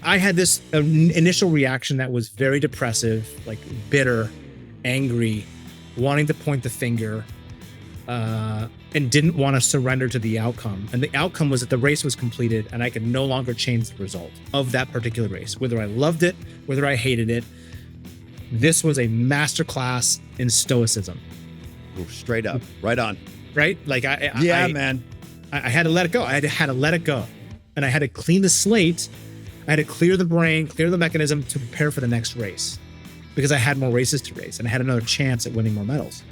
I had this initial reaction that was very depressive, like bitter, angry, wanting to point the finger, and didn't want to surrender to the outcome. And the outcome was that the race was completed and I could no longer change the result of that particular race, whether I loved it, whether I hated it. This was a masterclass in stoicism. Ooh, straight up, right on. Right? Like man. I had to let it go. I had to let it go. And I had to clean the slate. I had to clear the brain, clear the mechanism to prepare for the next race, because I had more races to race and I had another chance at winning more medals.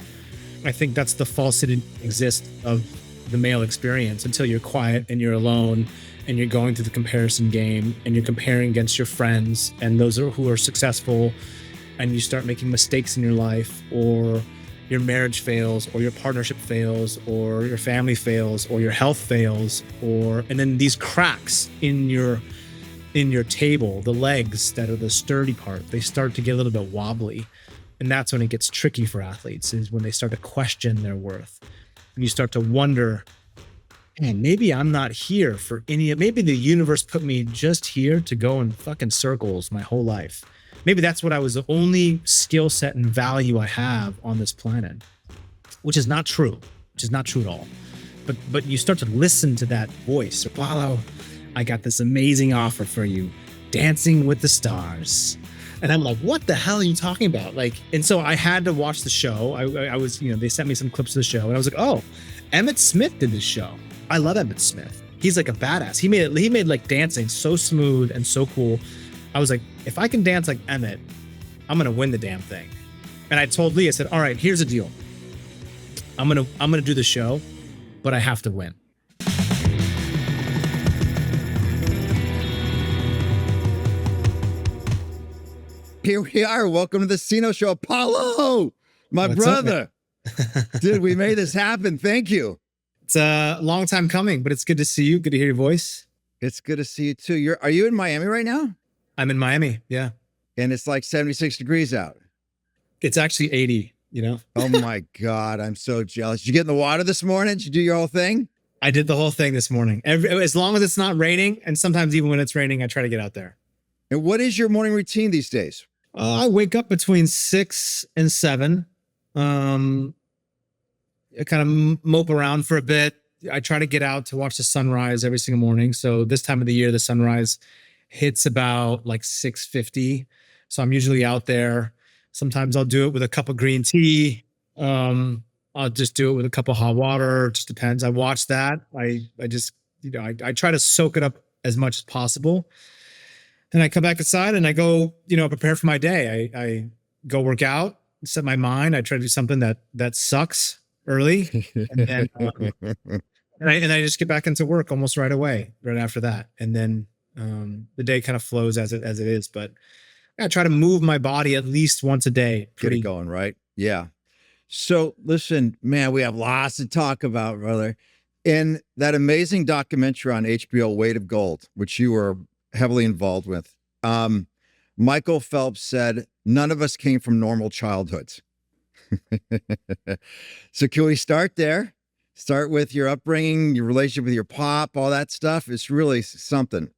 I think that's the falsity that exists of the male experience until you're quiet and you're alone and you're going through the comparison game and you're comparing against your friends and those who are successful, and you start making mistakes in your life, or your marriage fails, or your partnership fails, or your family fails, or your health fails, and then these cracks in your table, the legs that are the sturdy part, they start to get a little bit wobbly. And that's when it gets tricky for athletes, is when they start to question their worth. And you start to wonder, man, maybe I'm not here for maybe the universe put me just here to go in fucking circles my whole life. Maybe that's what I was, the only skill set and value I have on this planet, which is not true, at all. But you start to listen to that voice. Apollo, I got this amazing offer for you, Dancing with the Stars. And I'm like, what the hell are you talking about? And so I had to watch the show. I was, they sent me some clips of the show and I was like, oh, Emmett Smith did this show. I love Emmett Smith. He's like a badass. He made like dancing so smooth and so cool. I was like, if I can dance like Emmett, I'm going to win the damn thing. And I told Lee, I said, all right, here's the deal. I'm going to do the show, but I have to win. Here we are. Welcome to the Seano Show. Apollo, my What's brother. Dude, we made this happen. Thank you. It's a long time coming, but it's good to see you. Good to hear your voice. It's good to see you too. Are you in Miami right now? I'm in Miami. Yeah. And it's like 76 degrees out. It's actually 80, Oh my God. I'm so jealous. Did you get in the water this morning? Did you do your whole thing? I did the whole thing this morning. As long as it's not raining, and sometimes even when it's raining, I try to get out there. And what is your morning routine these days? I wake up between 6 and 7. I kind of mope around for a bit. I try to get out to watch the sunrise every single morning. So this time of the year, the sunrise hits about like 6:50. So I'm usually out there. Sometimes I'll do it with a cup of green tea. I'll just do it with a cup of hot water. It just depends. I watch that. I just, I try to soak it up as much as possible. And I come back inside and I go, prepare for my day. I go work out, set my mind. I try to do something that sucks early. And then, and I just get back into work almost right away, right after that. And then the day kind of flows as it is. But I try to move my body at least once a day. Get it going, right? Yeah. So listen, man, we have lots to talk about, brother. In that amazing documentary on HBO, Weight of Gold, which you were heavily involved with, Michael Phelps said, none of us came from normal childhoods. So can we start there? Start with your upbringing, your relationship with your pop, all that stuff. It's really something.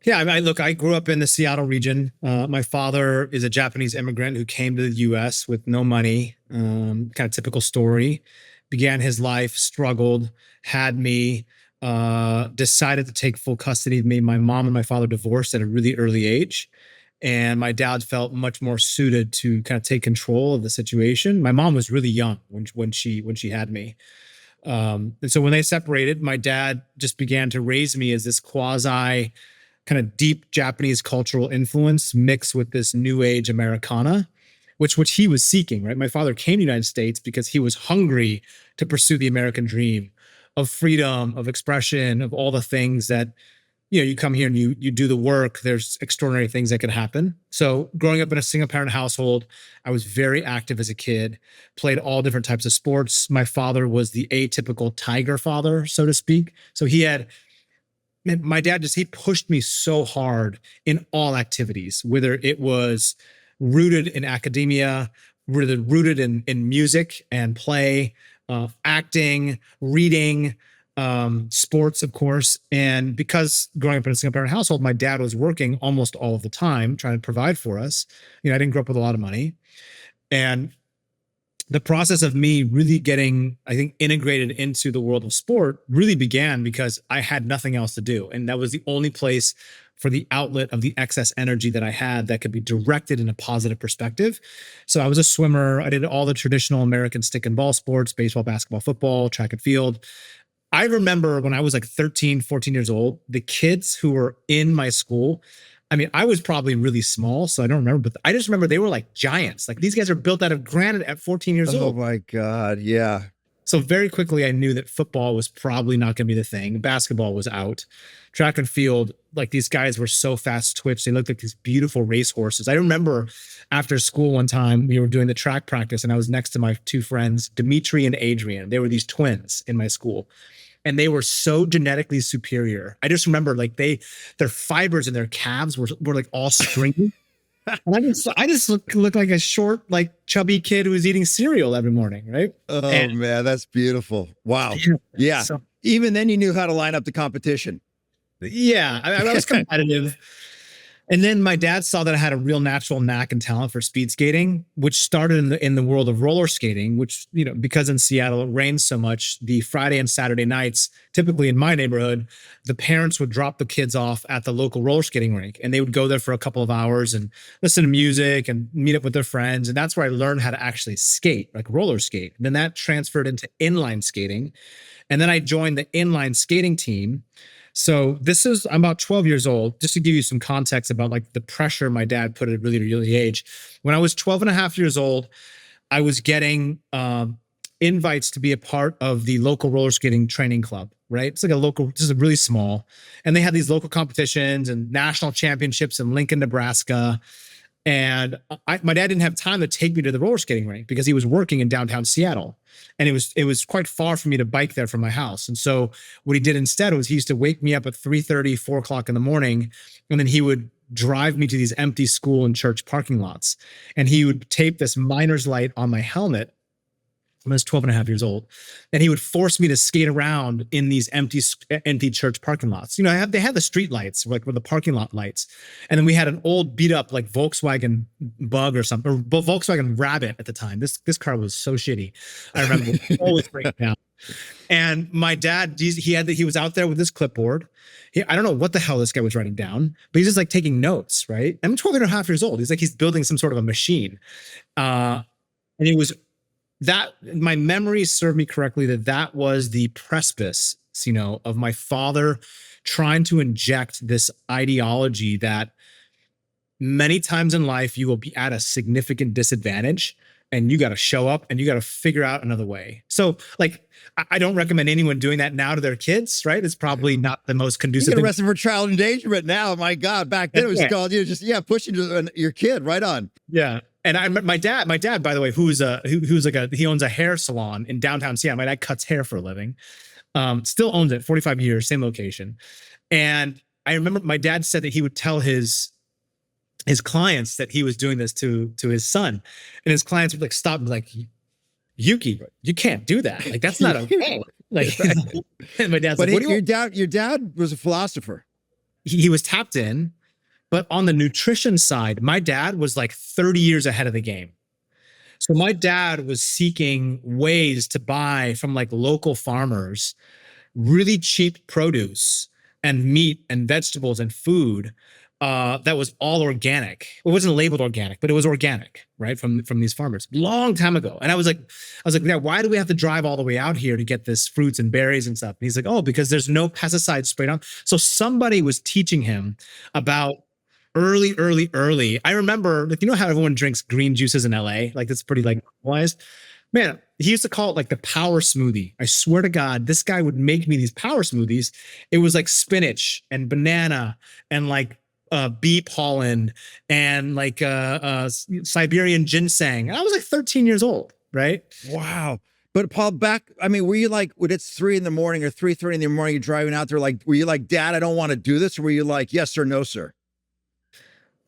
Yeah, I grew up in the Seattle region. My father is a Japanese immigrant who came to the U.S. with no money, kind of typical story. Began his life, struggled, had me, decided to take full custody of me. My mom and my father divorced at a really early age. And my dad felt much more suited to kind of take control of the situation. My mom was really young when she had me. And so when they separated, my dad just began to raise me as this quasi kind of deep Japanese cultural influence mixed with this new age Americana, which he was seeking, right? My father came to the United States because he was hungry to pursue the American dream of freedom, of expression, of all the things that, you come here and you do the work, there's extraordinary things that can happen. So growing up in a single parent household, I was very active as a kid, played all different types of sports. My father was the atypical tiger father, so to speak. So my dad he pushed me so hard in all activities, whether it was rooted in academia, rooted in music and play, acting, reading, sports, of course. And because growing up in a single parent household, my dad was working almost all of the time, trying to provide for us. I didn't grow up with a lot of money. And the process of me really getting, I think, integrated into the world of sport really began because I had nothing else to do. And that was the only place for the outlet of the excess energy that I had that could be directed in a positive perspective. So I was a swimmer. I did all the traditional American stick and ball sports, baseball, basketball, football, track and field. I remember when I was like 13, 14 years old, the kids who were in my school, I was probably really small, so I don't remember, but I just remember they were like giants. Like these guys are built out of granite at 14 years old. Oh my God. Yeah. So very quickly, I knew that football was probably not going to be the thing. Basketball was out. Track and field, like these guys were so fast twitch. They looked like these beautiful race horses. I remember after school one time, we were doing the track practice and I was next to my two friends, Dimitri and Adrian. They were these twins in my school. And they were so genetically superior. I just remember like their fibers in their calves were like all stringy. And I just look like a short, like chubby kid who was eating cereal every morning, right? Oh man, that's beautiful. Wow. Yeah. So, even then you knew how to line up the competition. Yeah. I was competitive. And then my dad saw that I had a real natural knack and talent for speed skating, which started in the world of roller skating, which, because in Seattle it rains so much, the Friday and Saturday nights, typically in my neighborhood, the parents would drop the kids off at the local roller skating rink and they would go there for a couple of hours and listen to music and meet up with their friends. And that's where I learned how to actually skate, like roller skate. And then that transferred into inline skating. And then I joined the inline skating team. So I'm about 12 years old, just to give you some context about like the pressure my dad put at a really early age. When I was 12 and a half years old, I was getting invites to be a part of the local roller skating training club, right? It's like this is really small. And they had these local competitions and national championships in Lincoln, Nebraska. And my dad didn't have time to take me to the roller skating rink because he was working in downtown Seattle. And it was quite far for me to bike there from my house. And so what he did instead was he used to wake me up at 3:30, 4 o'clock in the morning. And then he would drive me to these empty school and church parking lots. And he would tape this miner's light on my helmet when I was 12 and a half years old. And he would force me to skate around in these empty church parking lots. They had the street lights, like with the parking lot lights. And then we had an old beat up like Volkswagen Bug or something, or Volkswagen Rabbit at the time. This car was so shitty. I remember always breaking down. And my dad, he was out there with his clipboard. I don't know what the hell this guy was writing down, but he's just like taking notes, right? I'm 12 and a half years old. He's building some sort of a machine. And it was that my memory served me correctly that was the precipice, of my father trying to inject this ideology that many times in life you will be at a significant disadvantage and you got to show up and you got to figure out another way. So like, I don't recommend anyone doing that now to their kids, right? It's probably not the most conducive. You get arrested for child endangerment now. My God, back then it was called pushing your kid right on. Yeah. And my dad, by the way, he owns a hair salon in downtown Seattle. My dad cuts hair for a living. Still owns it, 45 years, same location. And I remember my dad said that he would tell his clients that he was doing this to his son, and his clients would like stop and be like, Yuki, you can't do that. Like that's not okay. Like, and my dad's like, your dad was a philosopher. He was tapped in. But on the nutrition side, my dad was like 30 years ahead of the game. So my dad was seeking ways to buy from like local farmers really cheap produce and meat and vegetables and food that was all organic. It wasn't labeled organic, but it was organic, right? From these farmers long time ago. And I was like, yeah, why do we have to drive all the way out here to get this fruits and berries and stuff? And he's like, oh, because there's no pesticides sprayed on. So somebody was teaching him about early. I remember, like, how everyone drinks green juices in LA? Like that's pretty like normalized. Man, he used to call it like the power smoothie. I swear to God, this guy would make me these power smoothies. It was like spinach and banana and like bee pollen and like Siberian ginseng. And I was like 13 years old, right? Wow. But Paul, were you like, when it's 3 a.m. or 3:30 in the morning, you're driving out there, like, were you like, Dad, I don't want to do this? Or were you like, yes sir, no sir?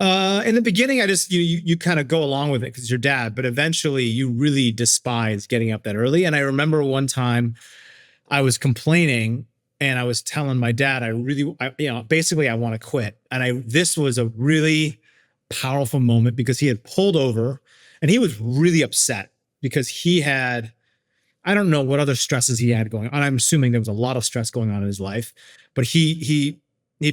In the beginning, I just, you kind of go along with it because it's your dad, but eventually you really despise getting up that early. And I remember one time I was complaining and I was telling my dad, basically I want to quit. And this was a really powerful moment because he had pulled over and he was really upset because I don't know what other stresses he had going on. I'm assuming there was a lot of stress going on in his life, but he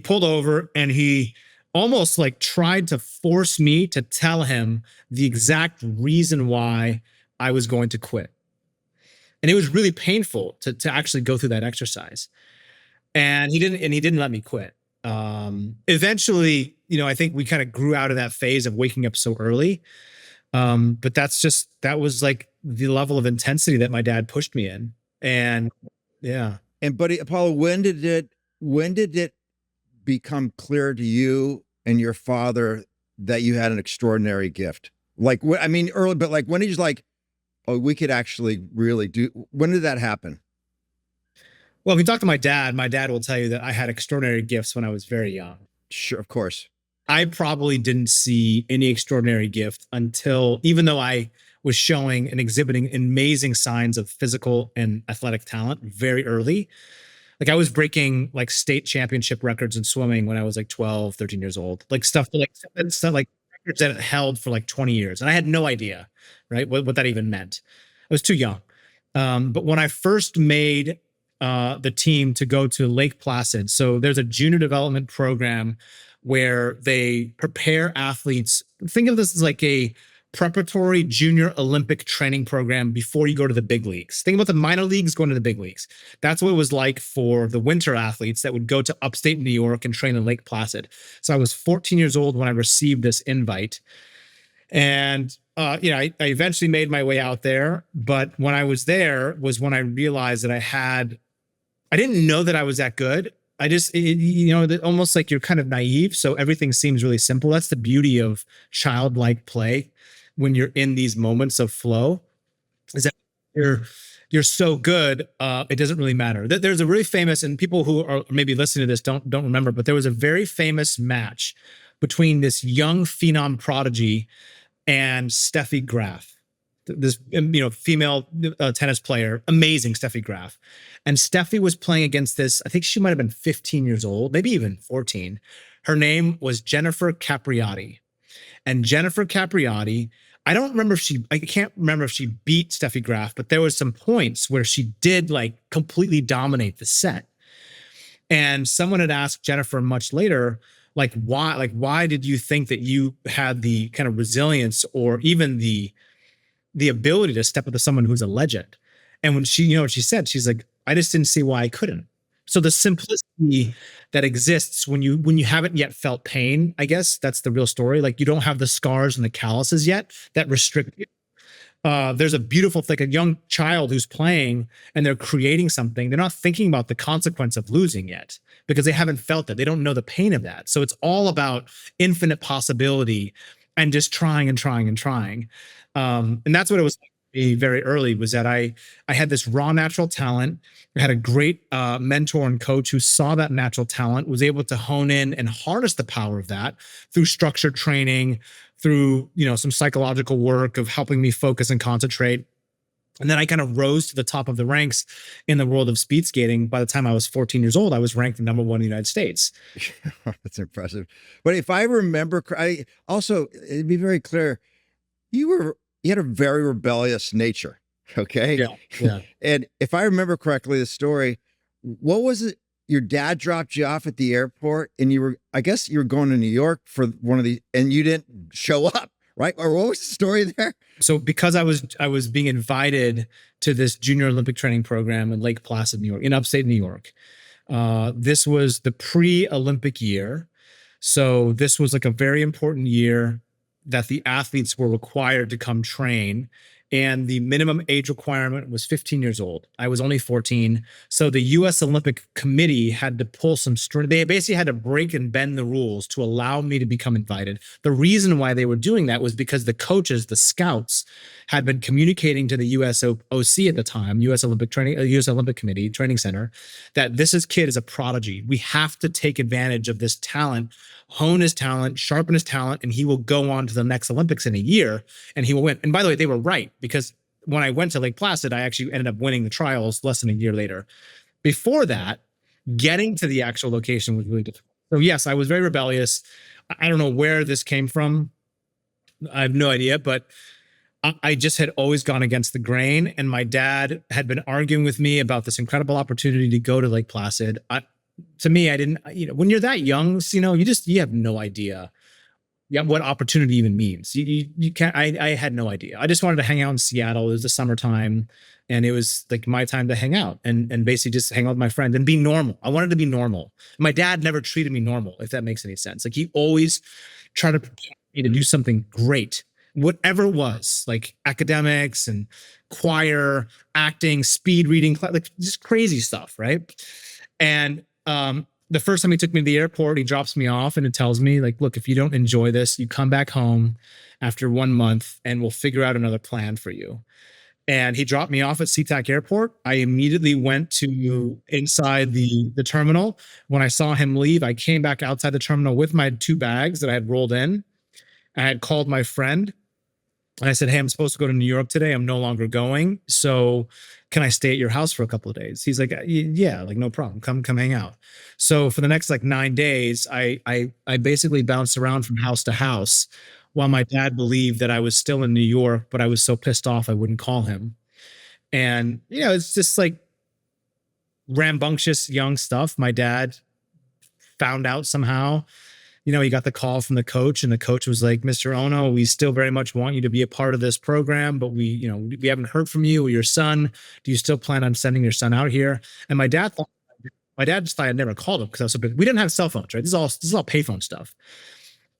pulled over and he almost like tried to force me to tell him the exact reason why I was going to quit. And it was really painful to actually go through that exercise. And he didn't let me quit. Eventually, I think we kind of grew out of that phase of waking up so early. But that was like the level of intensity that my dad pushed me in. And yeah. And buddy, Apollo, when did it become clear to you and your father that you had an extraordinary gift? Like, early, but like, when did you like, oh, we could actually really when did that happen? Well, if you talk to my dad will tell you that I had extraordinary gifts when I was very young. Sure, of course. I probably didn't see any extraordinary gift until, even though I was showing and exhibiting amazing signs of physical and athletic talent very early. Like I was breaking like state championship records in swimming when I was like 12, 13 years old, like stuff like records that it held for like 20 years. And I had no idea, right, what that even meant. I was too young. But when I first made the team to go to Lake Placid, so there's a junior development program where they prepare athletes. Think of this as like a preparatory junior Olympic training program before you go to the big leagues. Think about the minor leagues going to the big leagues. That's what it was like for the winter athletes that would go to upstate New York and train in Lake Placid. So I was 14 years old when I received this invite. And I eventually made my way out there. But when I was there was when I realized that I didn't know that I was that good. I just, almost like you're kind of naive. So everything seems really simple. That's the beauty of childlike play when you're in these moments of flow, is that you're so good, it doesn't really matter. There's a really famous, and people who are maybe listening to this don't remember, but there was a very famous match between this young phenom prodigy and Steffi Graf, this female tennis player, amazing Steffi Graf. And Steffi was playing against this, I think she might have been 15 years old, maybe even 14. Her name was Jennifer Capriati. And Jennifer Capriati, I can't remember if she beat Steffi Graf, but there was some points where she did like completely dominate the set. And someone had asked Jennifer much later, why did you think that you had the kind of resilience or even the ability to step up to someone who's a legend? And when she said, she's like, I just didn't see why I couldn't. So the simplicity that exists when you haven't yet felt pain, I guess that's the real story. Like you don't have the scars and the calluses yet that restrict you. There's a beautiful thing, a young child who's playing and they're creating something. They're not thinking about the consequence of losing yet because they haven't felt that. They don't know the pain of that. So it's all about infinite possibility and just trying and trying and trying. And that's what it was like for me very early, was that I had this raw natural talent. I had a great mentor and coach who saw that natural talent, was able to hone in and harness the power of that through structured training, through some psychological work of helping me focus and concentrate. And then I kind of rose to the top of the ranks in the world of speed skating. By the time I was 14 years old, I was ranked number one in the United States. That's impressive. But if I remember, it'd be very clear, you had a very rebellious nature. Okay. Yeah. And if I remember correctly, the story, what was it? Your dad dropped you off at the airport and I guess you were going to New York for one of these and you didn't show up, right? Or what was the story there? So because I was being invited to this junior Olympic training program in Lake Placid, New York, in upstate New York. This was the pre-Olympic year. So this was like a very important year that the athletes were required to come train. And the minimum age requirement was 15 years old. I was only 14. So the U.S. Olympic Committee had to pull some string. They basically had to break and bend the rules to allow me to become invited. The reason why they were doing that was because the coaches, the scouts, had been communicating to the USOC at the time, U.S. Olympic Committee Training Center, that this kid is a prodigy. We have to take advantage of this talent, hone his talent, sharpen his talent, and he will go on to the next Olympics in a year and he will win. And by the way, they were right, because when I went to Lake Placid, I actually ended up winning the trials less than a year later. Before that, Getting to the actual location was really difficult. So yes, I was very rebellious. I don't know where this came from. I have no idea, but I just had always gone against the grain. And my dad had been arguing with me about this incredible opportunity to go to Lake Placid. To me, I didn't, when you're that young, you have no idea what opportunity even means. You can't, I had no idea. I just wanted to hang out in Seattle. It was the summertime and it was like my time to hang out and basically just hang out with my friends and be normal. I wanted to be normal. My dad never treated me normal, if that makes any sense. Like he always tried to prepare me to do something great, whatever it was, like academics and choir, acting, speed reading, like just crazy stuff. Right. And, the first time he took me to the airport, he drops me off and it tells me like, look, if you don't enjoy this, you come back home after 1 month and we'll figure out another plan for you. And he dropped me off at SeaTac Airport. I immediately went to inside the terminal. When I saw him leave, I came back outside the terminal with my 2 bags that I had rolled in. I had called my friend and I said, hey, I'm supposed to go to New York today. I'm no longer going. So can I stay at your house for a couple of days? He's like, yeah, like no problem. Come hang out. So for the next like 9 days, I basically bounced around from house to house while my dad believed that I was still in New York, but I was so pissed off I wouldn't call him. And, it's just like rambunctious young stuff. My dad found out somehow. He got the call from the coach and the coach was like, Mr. Ohno, we still very much want you to be a part of this program, but we haven't heard from you or your son. Do you still plan on sending your son out here? And my dad just thought I'd never called him because I was so big. We didn't have cell phones, right? This is all payphone stuff.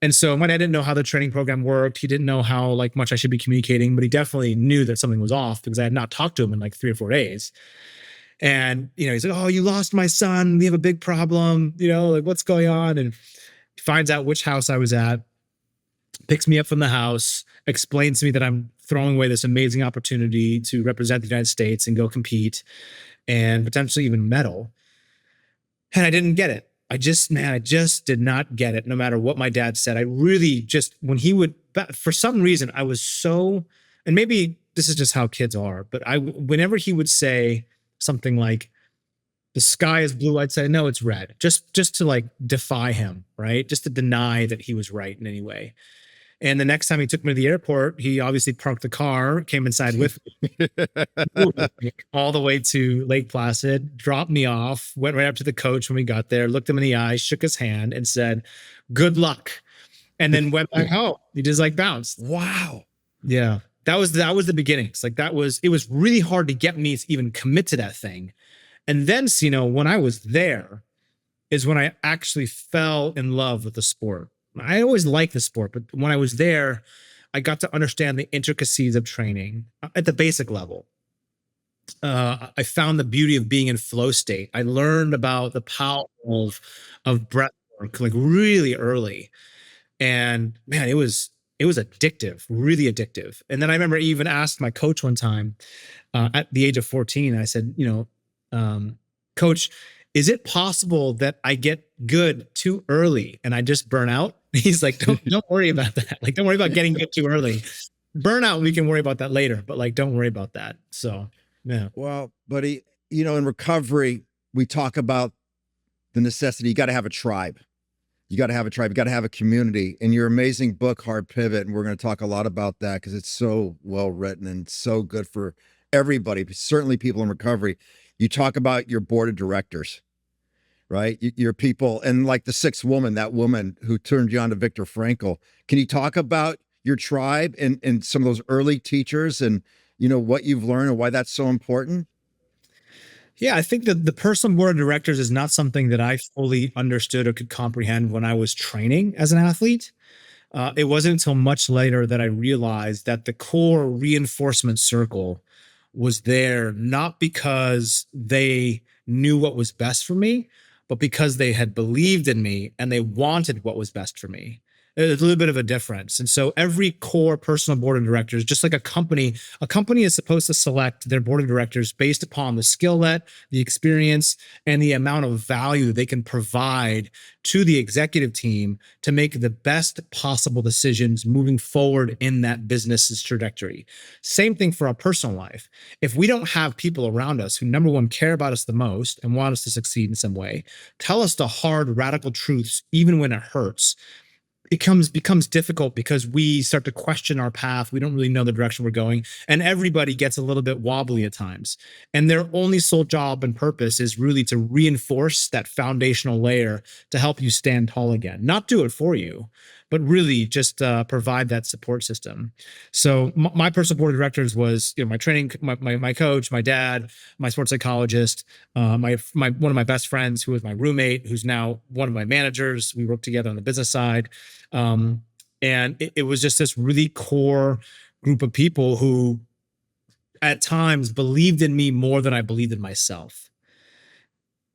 And so my dad didn't know how the training program worked. He didn't know how like much I should be communicating, but he definitely knew that something was off because I had not talked to him in like 3 or 4 days. And, he's like, oh, you lost my son. We have a big problem. Like what's going on? And finds out which house I was at, picks me up from the house, explains to me that I'm throwing away this amazing opportunity to represent the United States and go compete and potentially even medal. And I didn't get it. I just did not get it. No matter what my dad said, I really just, when he would, for some reason, I was so, and maybe this is just how kids are, but whenever he would say something like, the sky is blue, I'd say, no, it's red. Just to like defy him, right? Just to deny that he was right in any way. And the next time he took me to the airport, he obviously parked the car, came inside with me all the way to Lake Placid, dropped me off, went right up to the coach when we got there, looked him in the eye, shook his hand and said, good luck. And then went back home. He just like bounced. Wow. Yeah. That was the beginnings. Like it was really hard to get me to even commit to that thing. And then, when I was there is when I actually fell in love with the sport. I always liked the sport, but when I was there, I got to understand the intricacies of training at the basic level. I found the beauty of being in flow state. I learned about the power of breath work like really early. And man, it was addictive, really addictive. And then I remember even asked my coach one time at the age of 14, I said, coach, is it possible that I get good too early and I just burn out? He's like, don't worry about that. Like, don't worry about getting good too early. Burnout, we can worry about that later, but like, don't worry about that. So, yeah. Well, buddy, in recovery, we talk about the necessity. You got to have a tribe. You got to have a tribe. You got to have a community. And your amazing book, Hard Pivot, and we're going to talk a lot about that because it's so well written and so good for everybody, certainly people in recovery. You talk about your board of directors, right? Your people, and like the 6th woman, that woman who turned you on to Viktor Frankl. Can you talk about your tribe and some of those early teachers and, what you've learned and why that's so important? Yeah, I think that the personal board of directors is not something that I fully understood or could comprehend when I was training as an athlete. It wasn't until much later that I realized that the core reinforcement circle was there not because they knew what was best for me, but because they had believed in me and they wanted what was best for me. There's a little bit of a difference. And so every core personal board of directors, just like a company is supposed to select their board of directors based upon the skill set, the experience, and the amount of value that they can provide to the executive team to make the best possible decisions moving forward in that business's trajectory. Same thing for our personal life. If we don't have people around us who, number one, care about us the most and want us to succeed in some way, tell us the hard, radical truths, even when it hurts, it becomes difficult because we start to question our path. We don't really know the direction we're going, and everybody gets a little bit wobbly at times. And their only sole job and purpose is really to reinforce that foundational layer to help you stand tall again. Not do it for you, but really just provide that support system. So my personal board of directors was, my training, my coach, my dad, my sports psychologist, my one of my best friends who was my roommate, who's now one of my managers. We worked together on the business side. And it was just this really core group of people who at times believed in me more than I believed in myself.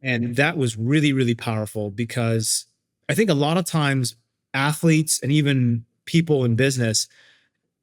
And that was really, really powerful, because I think a lot of times athletes and even people in business,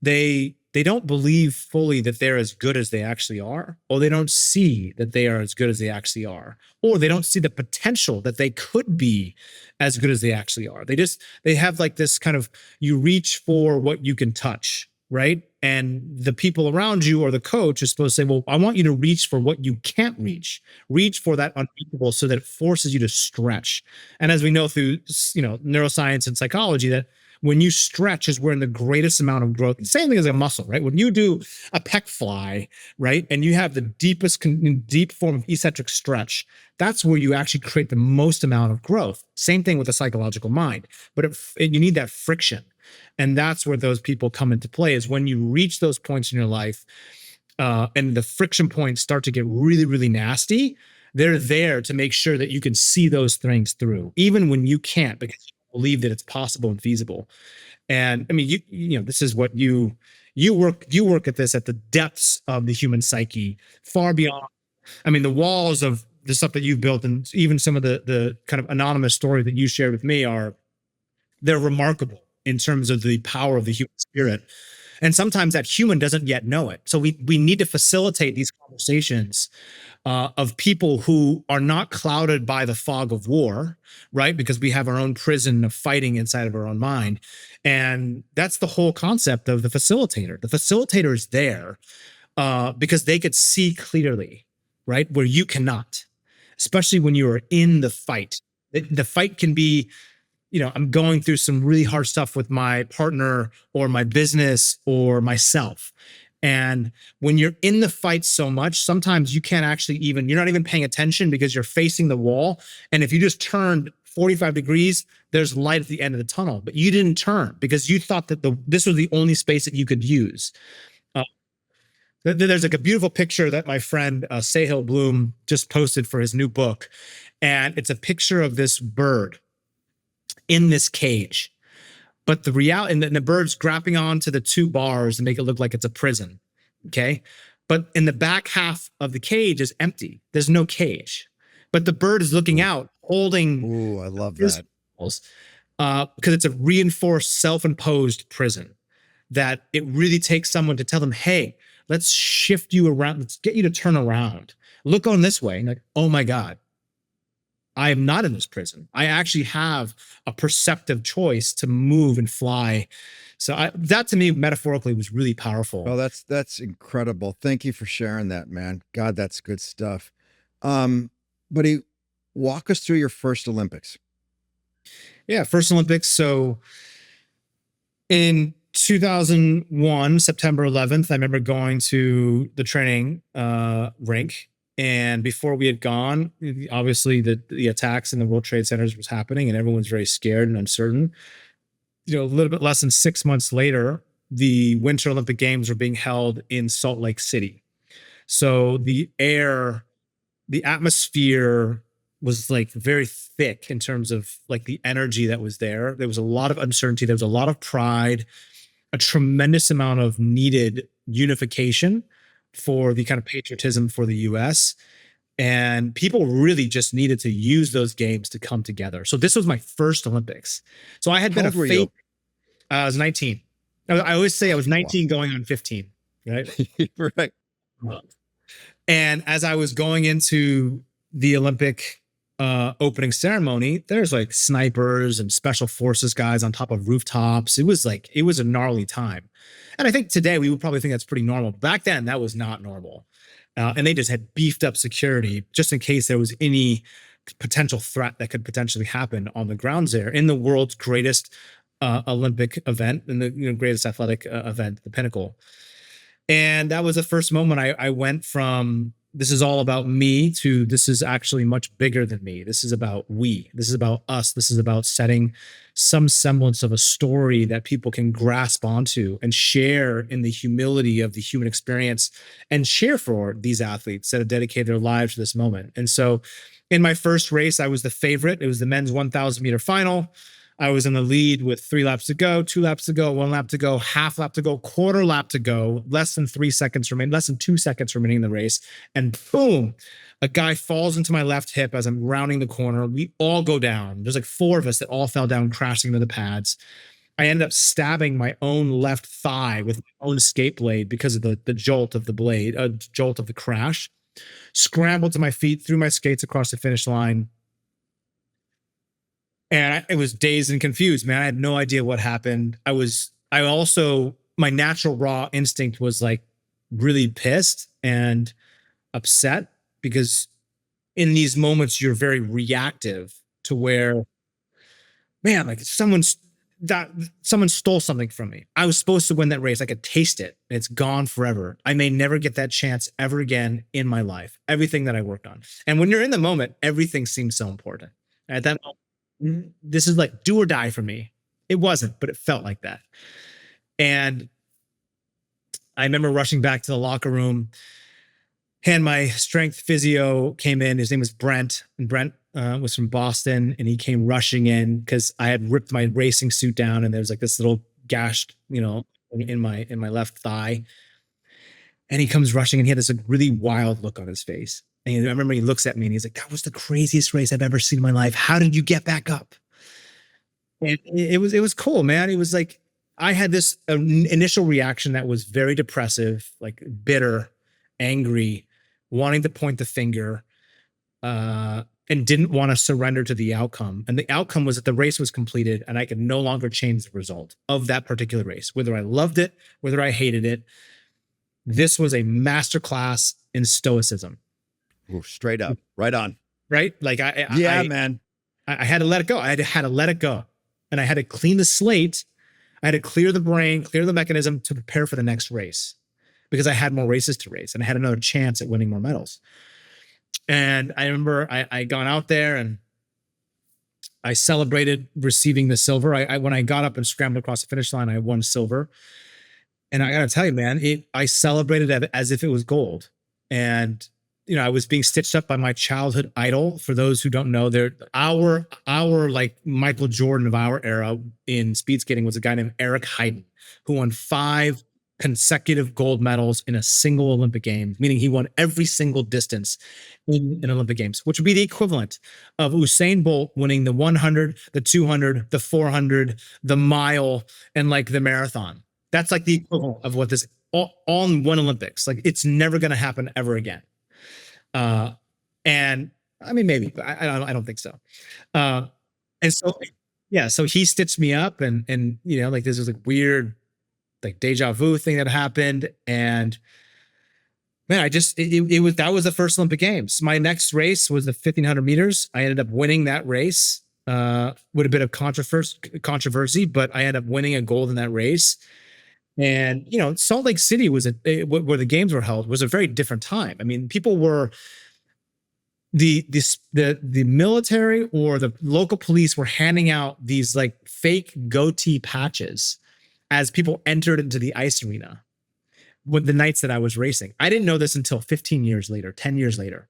they don't believe fully that they're as good as they actually are, or they don't see that they are as good as they actually are, or they don't see the potential that they could be as good as they actually are. They have like this kind of, you reach for what you can touch, right? And the people around you or the coach is supposed to say, well, I want you to reach for what you can't reach for that unreachable, so that it forces you to stretch. And as we know through, neuroscience and psychology, that when you stretch is where in the greatest amount of growth. Same thing as a muscle, right? When you do a pec fly, right, and you have the deep form of eccentric stretch, that's where you actually create the most amount of growth. Same thing with the psychological mind, but you need that friction. And that's where those people come into play, is when you reach those points in your life, and the friction points start to get really, really nasty. They're there to make sure that you can see those things through, even when you can't, because you believe that it's possible and feasible. And I mean, this is what you work at this at the depths of the human psyche, far beyond. I mean, the walls of the stuff that you've built, and even some of the kind of anonymous story that you shared with me, they're remarkable in terms of the power of the human spirit. And sometimes that human doesn't yet know it. So we need to facilitate these conversations of people who are not clouded by the fog of war, right? Because we have our own prison of fighting inside of our own mind. And that's the whole concept of the facilitator. The facilitator is there because they could see clearly, right? Where you cannot, especially when you are in the fight. The fight can be, I'm going through some really hard stuff with my partner or my business or myself. And when you're in the fight so much, sometimes you can't actually you're not even paying attention because you're facing the wall. And if you just turned 45 degrees, there's light at the end of the tunnel, but you didn't turn because you thought that this was the only space that you could use. There's like a beautiful picture that my friend Sahil Bloom just posted for his new book. And it's a picture of this bird in this cage. But the reality, and the bird's grabbing onto the two bars to make it look like it's a prison. Okay. But in the back half of the cage is empty. There's no cage. But the bird is looking out, holding. Ooh, I love that. Because it's a reinforced, self-imposed prison that it really takes someone to tell them, hey, let's shift you around. Let's get you to turn around. Look on this way. And like, oh my God, I am not in this prison. I actually have a perceptive choice to move and fly. So that to me, metaphorically, was really powerful. Oh, that's incredible. Thank you for sharing that, man. God, that's good stuff. Buddy, walk us through your first Olympics. Yeah, first Olympics. So in 2001, September 11th, I remember going to the training rink. And before we had gone, obviously the attacks in the World Trade Centers was happening and everyone's very scared and uncertain. A little bit less than 6 months later, the Winter Olympic Games were being held in Salt Lake City. So the atmosphere was like very thick in terms of like the energy that was there. There was a lot of uncertainty. There was a lot of pride, a tremendous amount of needed unification for the kind of patriotism for the US. And people really just needed to use those games to come together. So this was my first Olympics. So I had been a favorite. I was 19. I always say I was 19 going on 15, right? Right. And as I was going into the Olympic opening ceremony, there's like snipers and special forces guys on top of rooftops. It was a gnarly time. And I think today we would probably think that's pretty normal. Back then, that was not normal. And they just had beefed up security just in case there was any potential threat that could potentially happen on the grounds there in the world's greatest Olympic event and the greatest athletic event, the pinnacle. And that was the first moment I went from this is all about me to this is actually much bigger than me. This is about we. This is about us. This is about setting some semblance of a story that people can grasp onto and share in the humility of the human experience and share for these athletes that have dedicated their lives to this moment. And so in my first race, I was the favorite. It was the men's 1,000 meter final. I was in the lead with 3 laps to go, 2 laps to go, 1 lap to go, half lap to go, quarter lap to go, less than 2 seconds remaining in the race. And boom, a guy falls into my left hip as I'm rounding the corner. We all go down. There's like 4 of us that all fell down, crashing into the pads. I ended up stabbing my own left thigh with my own skate blade because of the jolt of the blade, jolt of the crash. Scrambled to my feet, threw my skates across the finish line. And I was dazed and confused, man. I had no idea what happened. My natural raw instinct was like really pissed and upset because in these moments, you're very reactive to where, man, like someone stole something from me. I was supposed to win that race. I could taste it. It's gone forever. I may never get that chance ever again in my life. Everything that I worked on. And when you're in the moment, everything seems so important. At that moment, this is like do or die for me. It wasn't, but it felt like that. And I remember rushing back to the locker room, and my strength physio came in. His name was Brent, and Brent was from Boston, and he came rushing in because I had ripped my racing suit down, and there was like this little gash, in my left thigh. And he comes rushing, and he had this like, really wild look on his face. And I remember he looks at me and he's like, that was the craziest race I've ever seen in my life. How did you get back up? And it was cool, man. It was like, I had this initial reaction that was very depressive, like bitter, angry, wanting to point the finger, and didn't want to surrender to the outcome. And the outcome was that the race was completed and I could no longer change the result of that particular race, whether I loved it, whether I hated it. This was a masterclass in stoicism. Ooh, straight up, right on. Right? Like man. I had to let it go. I had to let it go. And I had to clean the slate. I had to clear the brain, clear the mechanism to prepare for the next race because I had more races to race and I had another chance at winning more medals. And I remember I gone out there and I celebrated receiving the silver. When I got up and scrambled across the finish line, I won silver. And I got to tell you, man, I celebrated it as if it was gold. And I was being stitched up by my childhood idol. For those who don't know, our like Michael Jordan of our era in speed skating was a guy named Eric Heiden, who won 5 consecutive gold medals in a single Olympic Games, meaning he won every single distance in an Olympic Games, which would be the equivalent of Usain Bolt winning the 100, the 200, the 400, the mile, and like the marathon. That's like the equivalent of what this all in one Olympics. Like it's never going to happen ever again. And I mean, maybe, but I don't think so. And so, yeah, so he stitched me up and, like this was like weird, like deja vu thing that happened. And man, that was the first Olympic Games. My next race was the 1500 meters. I ended up winning that race, with a bit of controversy, but I ended up winning a gold in that race. And, Salt Lake City where the games were held was a very different time. I mean, people were the military or the local police were handing out these like fake goatee patches as people entered into the ice arena with the nights that I was racing. I didn't know this until 10 years later.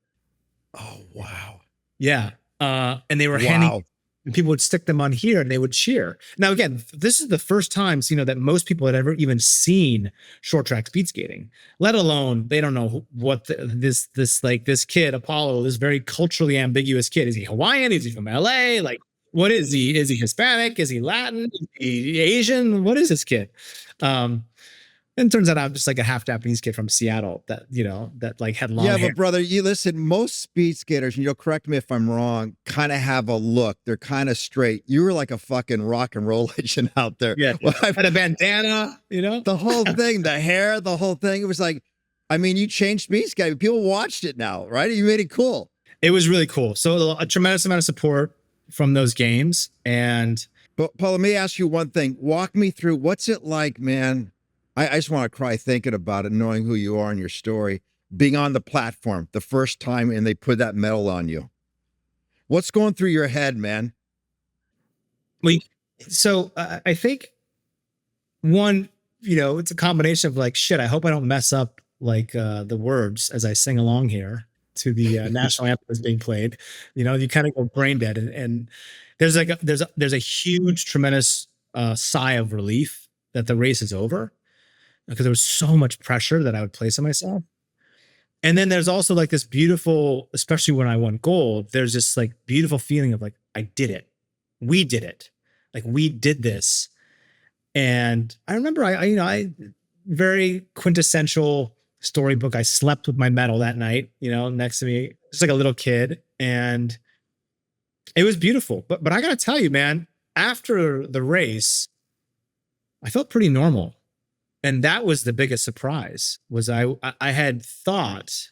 Oh, wow. Yeah. And they were handing, and people would stick them on here and they would cheer. Now, again, this is the first time, that most people had ever even seen short track speed skating, let alone they don't know what this kid, Apollo, this very culturally ambiguous kid. Is he Hawaiian? Is he from LA? Like, What is he? Is he Hispanic? Is he Latin? Is he Asian? What is this kid? Um, and it turns out I'm just like a half Japanese kid from Seattle that, that like had long Yeah, hair. but brother, you listen, most speed skaters, and you'll correct me if I'm wrong, kind of have a look. They're kind of straight. You were like a fucking rock and roll legend out there. Yeah. Well, Had a bandana, the whole thing, the hair, the whole thing. It was like, I mean, you changed speed skating. People watched it now, right? You made it cool. It was really cool. So a tremendous amount of support from those games. And But Paul, let me ask you one thing. Walk me through what's it like, man. I just want to cry thinking about it, knowing who you are and your story, being on the platform the first time and they put that medal on you. What's going through your head, man? I think one, it's a combination of like, shit, I hope I don't mess up like the words as I sing along here to the national anthem that's being played. You kind of go brain dead, and there's like there's a huge, tremendous sigh of relief that the race is over, because there was so much pressure that I would place on myself. And then there's also like this beautiful, especially when I won gold, there's this like beautiful feeling of like, I did it. We did it. Like we did this. And I remember I very quintessential storybook. I slept with my medal that night, next to me, just like a little kid. And it was beautiful. But I gotta tell you, man, after the race, I felt pretty normal. And that was the biggest surprise. Was I had thought,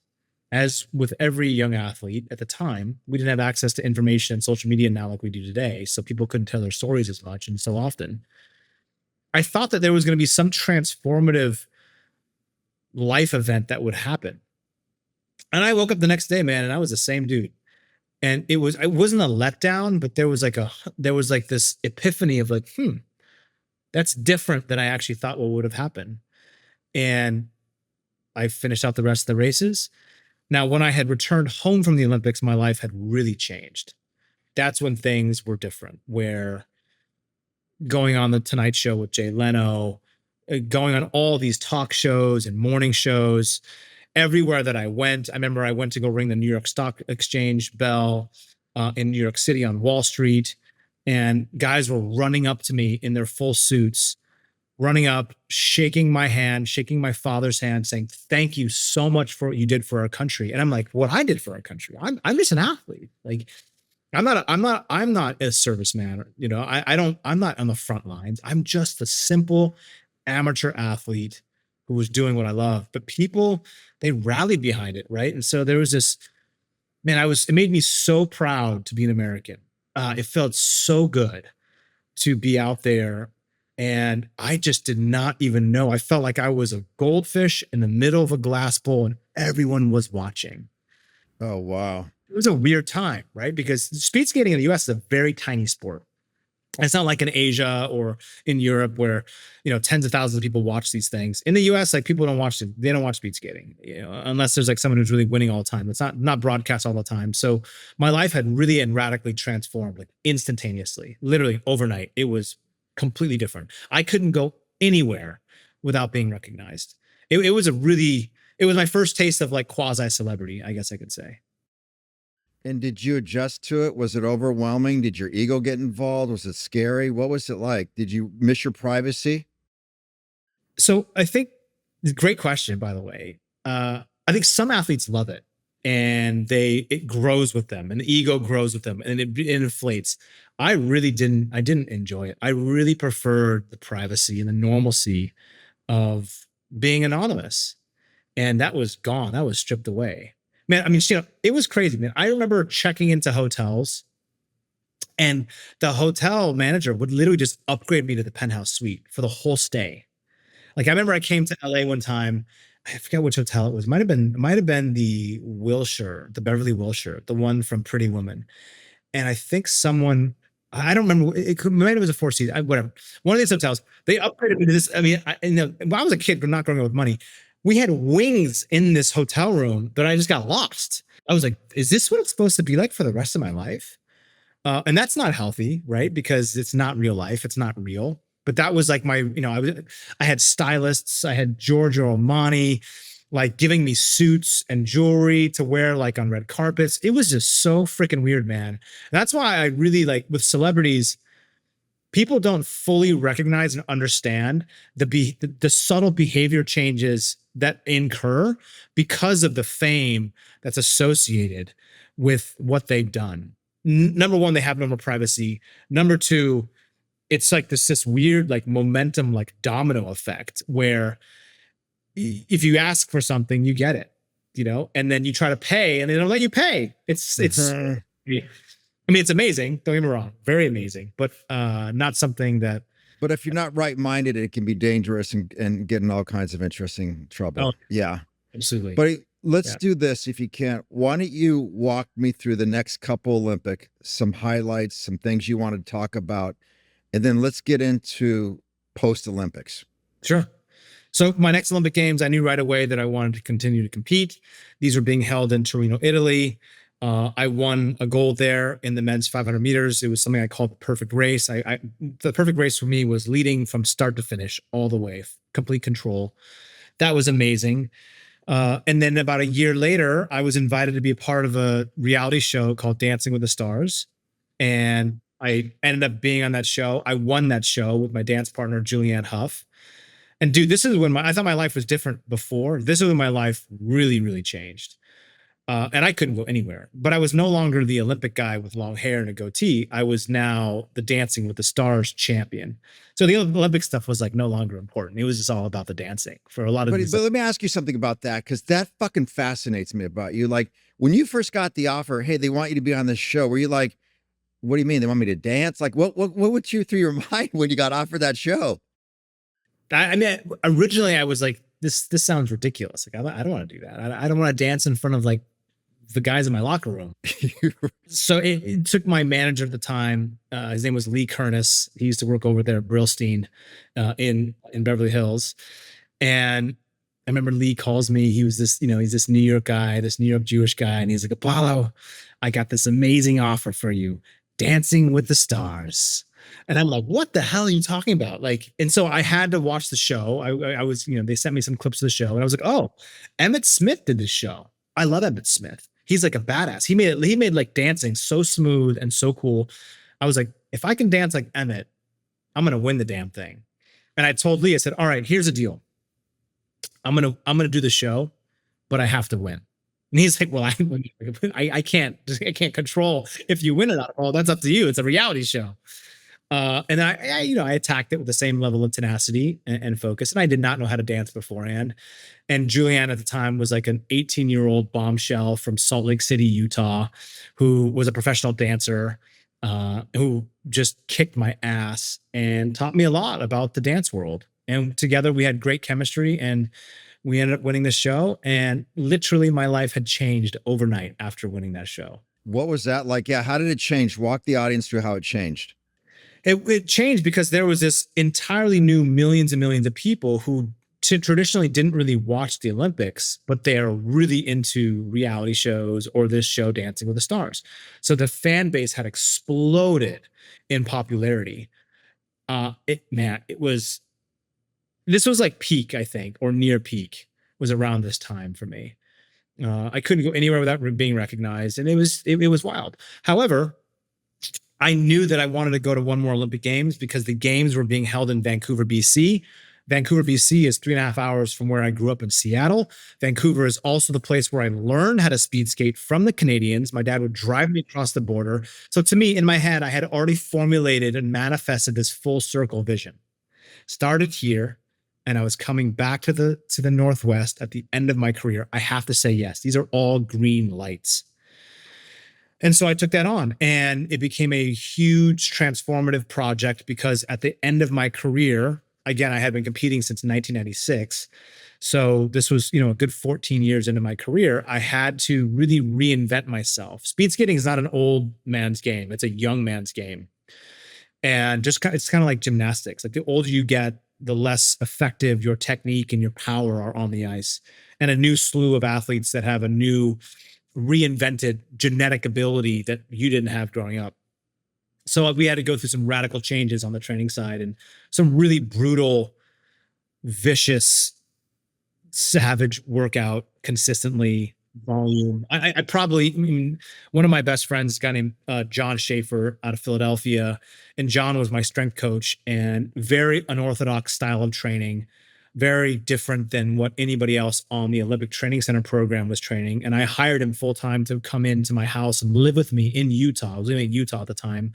as with every young athlete at the time, we didn't have access to information and social media now like we do today. So people couldn't tell their stories as much and so often. I thought that there was going to be some transformative life event that would happen. And I woke up the next day, man, and I was the same dude. And it wasn't a letdown, but there was like this epiphany of like, that's different than I actually thought what would have happened. And I finished out the rest of the races. Now, when I had returned home from the Olympics, my life had really changed. That's when things were different, where going on the Tonight Show with Jay Leno, going on all these talk shows and morning shows, everywhere that I went. I remember I went to go ring the New York Stock Exchange bell in New York City on Wall Street, and guys were running up to me in their full suits, running up, shaking my hand, shaking my father's hand, saying, "Thank you so much for what you did for our country." And I'm like, what I did for our country? I'm just an athlete. Like, I'm not a serviceman. I'm not on the front lines. I'm just a simple amateur athlete who was doing what I love. But people, they rallied behind it, right? And so there was this, man, it made me so proud to be an American. It felt so good to be out there. And I just did not even know. I felt like I was a goldfish in the middle of a glass bowl and everyone was watching. Oh, wow. It was a weird time, right? Because speed skating in the US is a very tiny sport. It's not like in Asia or in Europe where, tens of thousands of people watch these things. In the US, like people don't watch it. They don't watch speed skating, unless there's like someone who's really winning all the time. It's not broadcast all the time. So my life had really and radically transformed, like instantaneously, literally overnight. It was completely different. I couldn't go anywhere without being recognized. It was my first taste of like quasi celebrity, I guess I could say. And did you adjust to it? Was it overwhelming? Did your ego get involved? Was it scary? What was it like? Did you miss your privacy? So I think, great question, by the way. I think some athletes love it, and it grows with them, and the ego grows with them, and it inflates. I didn't enjoy it. I really preferred the privacy and the normalcy of being anonymous. And that was gone. That was stripped away. Man, I mean, it was crazy, man. I remember checking into hotels, and the hotel manager would literally just upgrade me to the penthouse suite for the whole stay. Like, I remember I came to LA one time. I forget which hotel it was. Might have been the Wilshire, the Beverly Wilshire, the one from Pretty Woman. And I think I don't remember. Maybe it was a Four Seasons, whatever. One of these hotels, they upgraded me to this. I mean, when I was a kid, not growing up with money, we had wings in this hotel room that I just got lost. I was like, is this what it's supposed to be like for the rest of my life? And that's not healthy, right? Because it's not real life. It's not real. But that was like I had stylists. I had Giorgio Armani. like giving me suits and jewelry to wear like on red carpets. It was just so freaking weird, man. That's why I really like with celebrities, people don't fully recognize and understand the subtle behavior changes that incur because of the fame that's associated with what they've done. Number one, they have no more privacy. Number two, it's like this weird like momentum, like domino effect where if you ask for something, you get it, and then you try to pay and they don't let you pay. It's I mean, it's amazing. Don't get me wrong. Very amazing, but not something that. But if you're not right-minded, it can be dangerous and get in all kinds of interesting trouble. Oh, yeah. Absolutely. But let's do this if you can. Why don't you walk me through the next couple Olympic, some highlights, some things you want to talk about, and then let's get into post-Olympics. Sure. So my next Olympic Games, I knew right away that I wanted to continue to compete. These were being held in Torino, Italy. I won a gold there in the men's 500 meters. It was something I called the perfect race. The perfect race for me was leading from start to finish all the way, complete control. That was amazing. And then about a year later, I was invited to be a part of a reality show called Dancing with the Stars. And I ended up being on that show. I won that show with my dance partner, Julianne Hough. And dude, this is when I thought my life was different before. This is when my life really, really changed. And I couldn't go anywhere, but I was no longer the Olympic guy with long hair and a goatee. I was now the Dancing with the Stars champion. So the Olympic stuff was like no longer important. It was just all about the dancing for a lot of. But let me ask you something about that, because that fucking fascinates me about you. Like when you first got the offer, hey, they want you to be on this show. Were you like, what do you mean they want me to dance? Like what went you through your mind when you got offered that show? I mean, originally I was like, this sounds ridiculous. Like I don't want to do that. I don't want to dance in front of like the guys in my locker room. So it took my manager at the time. His name was Lee Kernis. He used to work over there at Brillstein in Beverly Hills. And I remember Lee calls me. He was this, he's this New York guy, this New York Jewish guy. And he's like, Apolo, I got this amazing offer for you, Dancing with the Stars. And I'm like, what the hell are you talking about? Like, and so I had to watch the show. I was, they sent me some clips of the show and I was like, oh, Emmett Smith did this show. I love Emmett Smith. He's like a badass. He made like dancing so smooth and so cool. I was like, if I can dance like Emmett, I'm going to win the damn thing. And I told Lee, I said, all right, here's the deal. I'm going to do the show, but I have to win. And he's like, well, I can't control if you win or not. Well, that's up to you. It's a reality show. And I attacked it with the same level of tenacity and focus. And I did not know how to dance beforehand. And Julianne at the time was like an 18-year-old bombshell from Salt Lake City, Utah, who was a professional dancer, who just kicked my ass and taught me a lot about the dance world. And together we had great chemistry and we ended up winning the show. And literally my life had changed overnight after winning that show. What was that like? Yeah. How did it change? Walk the audience through how it changed. It changed because there was this entirely new millions and millions of people who traditionally didn't really watch the Olympics, but they are really into reality shows or this show, Dancing with the Stars. So the fan base had exploded in popularity. This was like peak, I think, or near peak was around this time for me. I couldn't go anywhere without being recognized, and it was wild. However, I knew that I wanted to go to one more Olympic Games because the games were being held in Vancouver, BC. Vancouver, BC is 3.5 hours from where I grew up in Seattle. Vancouver is also the place where I learned how to speed skate from the Canadians. My dad would drive me across the border. So to me, in my head, I had already formulated and manifested this full circle vision. Started here, and I was coming back to the Northwest at the end of my career. I have to say yes. These are all green lights. And so I took that on, and it became a huge transformative project because at the end of my career, again, I had been competing since 1996. So this was, a good 14 years into my career. I had to really reinvent myself. Speed skating is not an old man's game. It's a young man's game. And it's kind of like gymnastics. Like the older you get, the less effective your technique and your power are on the ice. And a new slew of athletes that have a new reinvented genetic ability that you didn't have growing up. So we had to go through some radical changes on the training side and some really brutal, vicious savage workout consistently, volume. I probably, I mean, one of my best friends, a guy named John Schaefer out of Philadelphia, and John was my strength coach, and very unorthodox style of training, very different than what anybody else on the Olympic Training Center program was training. And I hired him full time to come into my house and live with me in Utah. I was living in Utah at the time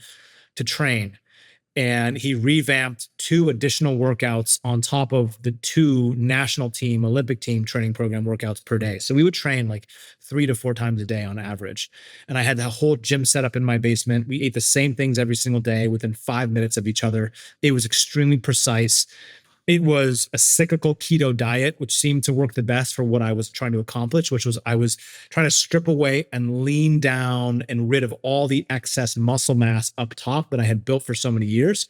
to train. And he revamped 2 additional workouts on top of the 2 national team, Olympic team training program workouts per day. So we would train like 3 to 4 times a day on average. And I had the whole gym set up in my basement. We ate the same things every single day within 5 minutes of each other. It was extremely precise. It was a cyclical keto diet, which seemed to work the best for what I was trying to accomplish, which was I was trying to strip away and lean down and rid of all the excess muscle mass up top that I had built for so many years,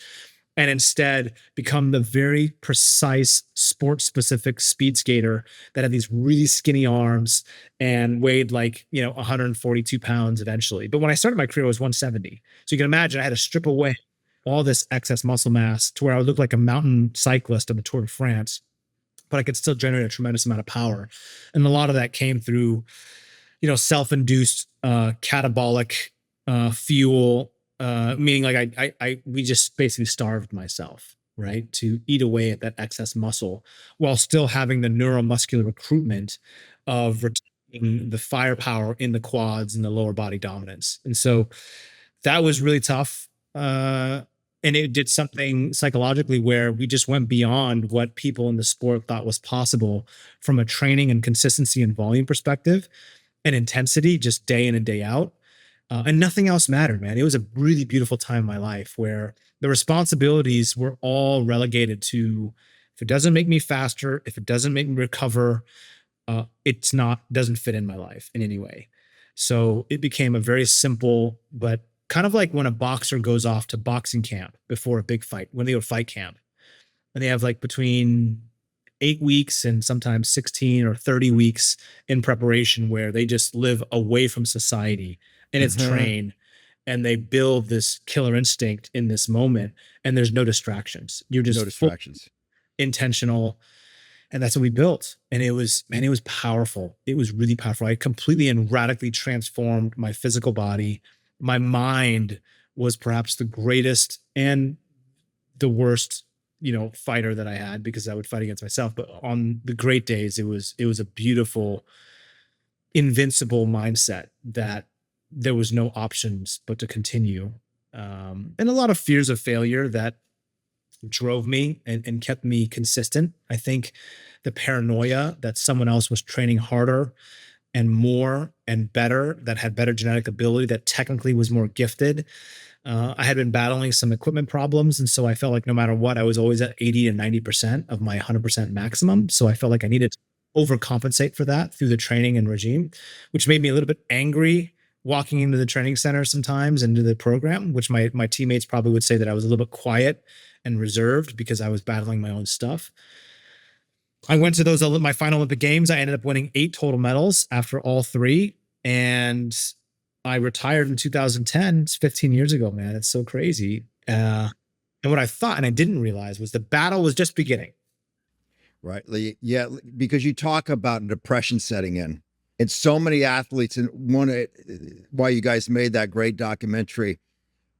and instead become the very precise sports specific speed skater that had these really skinny arms and weighed like, 142 pounds eventually. But when I started my career, I was 170. So you can imagine I had to strip away all this excess muscle mass to where I would look like a mountain cyclist on the Tour de France, but I could still generate a tremendous amount of power. And a lot of that came through, self-induced catabolic fuel, meaning like we just basically starved myself, right, to eat away at that excess muscle while still having the neuromuscular recruitment of retaining the firepower in the quads and the lower body dominance. And so that was really tough. And it did something psychologically where we just went beyond what people in the sport thought was possible from a training and consistency and volume perspective and intensity, just day in and day out. And nothing else mattered, man. It was a really beautiful time in my life where the responsibilities were all relegated to, if it doesn't make me faster, if it doesn't make me recover, doesn't fit in my life in any way. So it became a very simple, but kind of like when a boxer goes off to boxing camp before a big fight, when they go to fight camp, and they have like between 8 weeks and sometimes 16 or 30 weeks in preparation where they just live away from society and it's trained, and they build this killer instinct in this moment, and there's no distractions. You're just intentional. And that's what we built. And it was powerful. It was really powerful. I completely and radically transformed my physical body. My mind was perhaps the greatest and the worst, fighter that I had, because I would fight against myself. But on the great days, it was a beautiful, invincible mindset that there was no options but to continue. And a lot of fears of failure that drove me and kept me consistent. I think the paranoia that someone else was training harder and more and better, that had better genetic ability, that technically was more gifted. I had been battling some equipment problems. And so I felt like no matter what, I was always at 80 to 90% of my 100% maximum. So I felt like I needed to overcompensate for that through the training and regime, which made me a little bit angry walking into the training center sometimes, into the program, which my teammates probably would say that I was a little bit quiet and reserved because I was battling my own stuff. I went to my final Olympic Games. I ended up winning 8 total medals after all 3. And I retired in 2010. It's 15 years ago, man. It's so crazy. And what I thought, and I didn't realize, was the battle was just beginning. Right. Yeah. Because you talk about depression setting in. And so many athletes, and why you guys made that great documentary,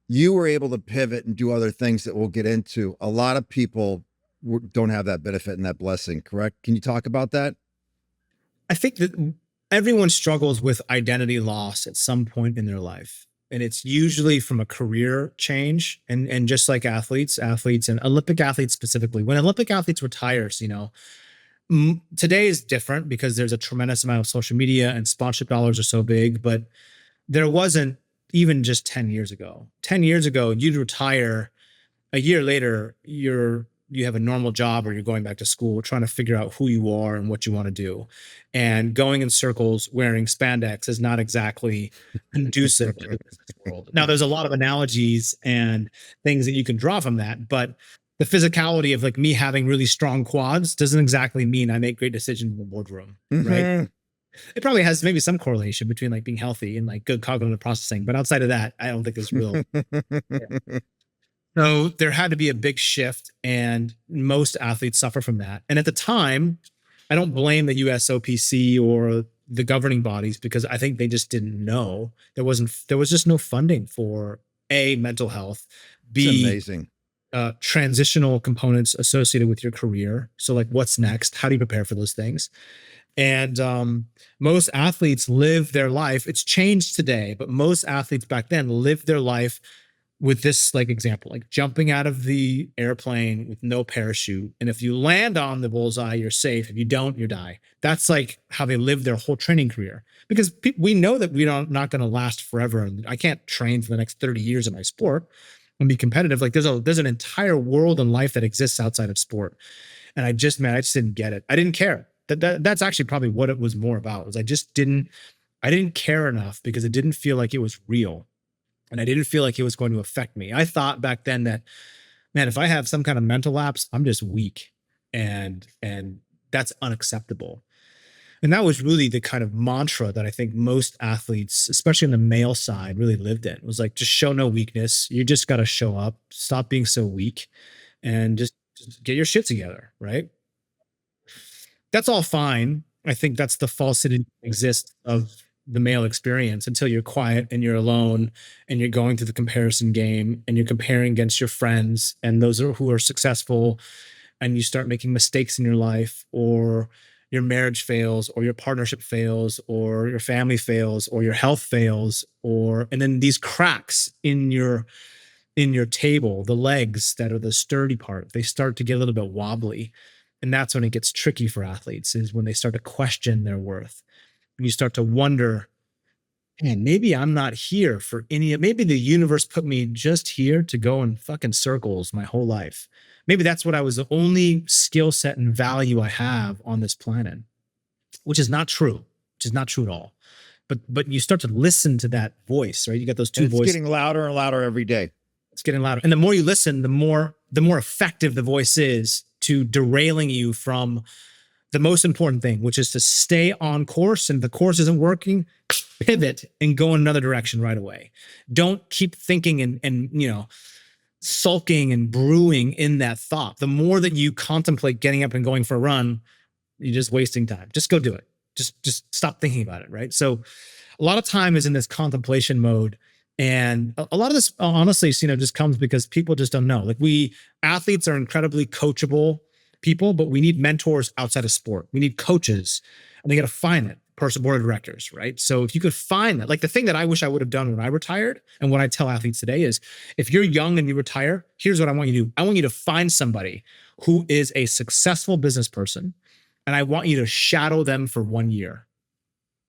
you were able to pivot and do other things that we'll get into. A lot of people don't have that benefit and that blessing, correct? Can you talk about that? I think that everyone struggles with identity loss at some point in their life. And it's usually from a career change. And just like athletes and Olympic athletes specifically, when Olympic athletes retire, today is different because there's a tremendous amount of social media and sponsorship dollars are so big, but there wasn't even just 10 years ago. 10 years ago, you'd retire. A year later, you have a normal job or you're going back to school trying to figure out who you are and what you want to do. And going in circles wearing spandex is not exactly conducive to the business world. Now, there's a lot of analogies and things that you can draw from that, but the physicality of like me having really strong quads doesn't exactly mean I make great decisions in the boardroom, right? It probably has maybe some correlation between like being healthy and like good cognitive processing, but outside of that, I don't think it's real. Yeah. So there had to be a big shift, and most athletes suffer from that. And at the time, I don't blame the USOPC or the governing bodies, because I think they just didn't know. There was just no funding for A, mental health, It's B, amazing. transitional components associated with your career. So like, what's next? How do you prepare for those things? And most athletes live their life. It's changed today, but most athletes back then lived their life with this like example, like jumping out of the airplane with no parachute. And if you land on the bullseye, you're safe. If you don't, you die. That's like how they live their whole training career, because we know that we're not going to last forever. And I can't train for the next 30 years in my sport and be competitive. Like there's an entire world in life that exists outside of sport. And I just didn't get it. I didn't care. That's actually probably what it was more about, was I didn't care enough, because it didn't feel like it was real. And I didn't feel like it was going to affect me. I thought back then that, man, if I have some kind of mental lapse, I'm just weak, and that's unacceptable. And that was really the kind of mantra that I think most athletes, especially on the male side, really lived in. It was like, just show no weakness. You just got to show up, stop being so weak, and just get your shit together, right? That's all fine. I think that's the falsity that exists of the male experience, until you're quiet and you're alone and you're going through the comparison game and you're comparing against your friends and those who are successful, and you start making mistakes in your life, or your marriage fails, or your partnership fails, or your family fails, or your health fails, and then these cracks in your table, the legs that are the sturdy part, they start to get a little bit wobbly. And that's when it gets tricky for athletes, is when they start to question their worth. And you start to wonder, man, maybe I'm not here for maybe the universe put me just here to go in fucking circles my whole life. Maybe that's what I was, the only skill set and value I have on this planet, which is not true, at all. But you start to listen to that voice, right? You got those two voices. It's getting louder and louder every day. It's getting louder. And the more you listen, the more effective the voice is to derailing you from the most important thing, which is to stay on course. And if the course isn't working, pivot and go in another direction right away. Don't keep thinking and sulking and brewing in that thought. The more that you contemplate getting up and going for a run, you're just wasting time. Just go do it. Just stop thinking about it, right? So a lot of time is in this contemplation mode. And a lot of this, honestly, just comes because people just don't know. Like, we athletes are incredibly coachable people, but we need mentors outside of sport. We need coaches, and they got to find it. Person, board of directors, right? So if you could find that, like the thing that I wish I would have done when I retired, and what I tell athletes today is, if you're young and you retire, here's what I want you to do. I want you to find somebody who is a successful business person, and I want you to shadow them for 1 year.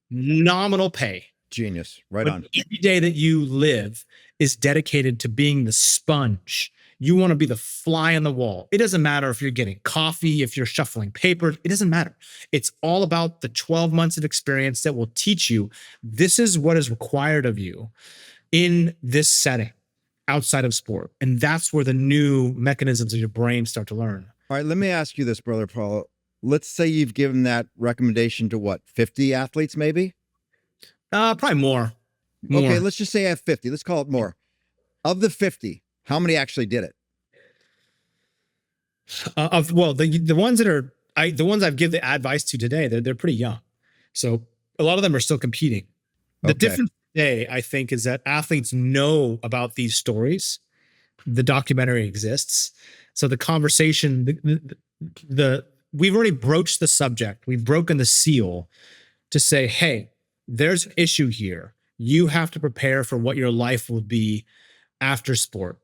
Nominal pay. Genius. Right but on. Every day that you live is dedicated to being the sponge. You want to be the fly on the wall. It doesn't matter if you're getting coffee, if you're shuffling papers, it doesn't matter. It's all about the 12 months of experience that will teach you this is what is required of you in this setting outside of sport. And that's where the new mechanisms of your brain start to learn. All right, let me ask you this, Brother Paul. Let's say you've given that recommendation to what, 50 athletes maybe? Probably more. Okay, let's just say I have 50. Let's call it more. Of the 50, how many actually did it? The ones that are the ones I've given the advice to today, they're pretty young, so a lot of them are still competing. The difference today, I think, is that athletes know about these stories. The documentary exists, so the conversation, we've already broached the subject. We've broken the seal to say, hey, there's an issue here. You have to prepare for what your life will be after sport.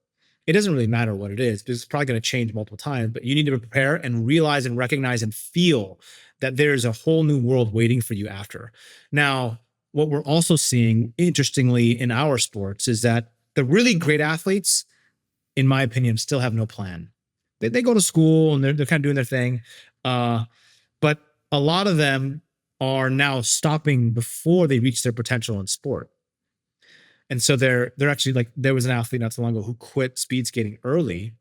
It doesn't really matter what it is, because it's probably going to change multiple times, but you need to prepare and realize and recognize and feel that there's a whole new world waiting for you after. Now, what we're also seeing, interestingly, in our sports is that the really great athletes, in my opinion, still have no plan. They go to school and they're kind of doing their thing. But a lot of them are now stopping before they reach their potential in sport. And so they're actually, like, there was an athlete not so long ago who quit speed skating early.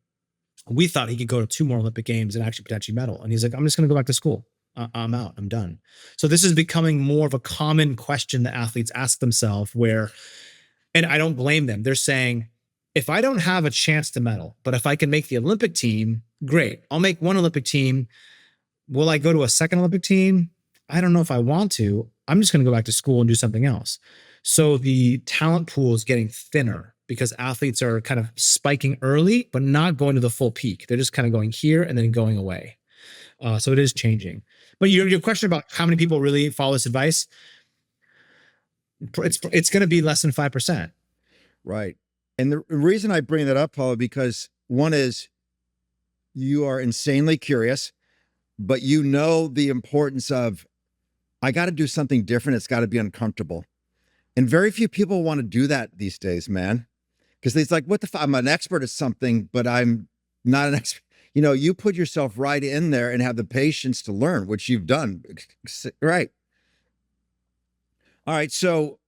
We thought he could go to 2 more Olympic Games and actually potentially medal. And he's like, I'm just going to go back to school. I'm out. I'm done. So this is becoming more of a common question that athletes ask themselves, and I don't blame them. They're saying, if I don't have a chance to medal, but if I can make the Olympic team, great. I'll make one Olympic team. Will I go to a second Olympic team? I don't know if I want to. I'm just going to go back to school and do something else. So the talent pool is getting thinner because athletes are kind of spiking early, but not going to the full peak. They're just kind of going here and then going away. So it is changing. But your question about how many people really follow this advice, it's going to be less than 5%. Right. And the reason I bring that up, Paula, because one is you are insanely curious, but you know the importance of, I got to do something different. It's got to be uncomfortable. And very few people want to do that these days, man. Because it's like, what the fuck? I'm an expert at something, but I'm not an expert. You know, you put yourself right in there and have the patience to learn, which you've done. Right. All right. So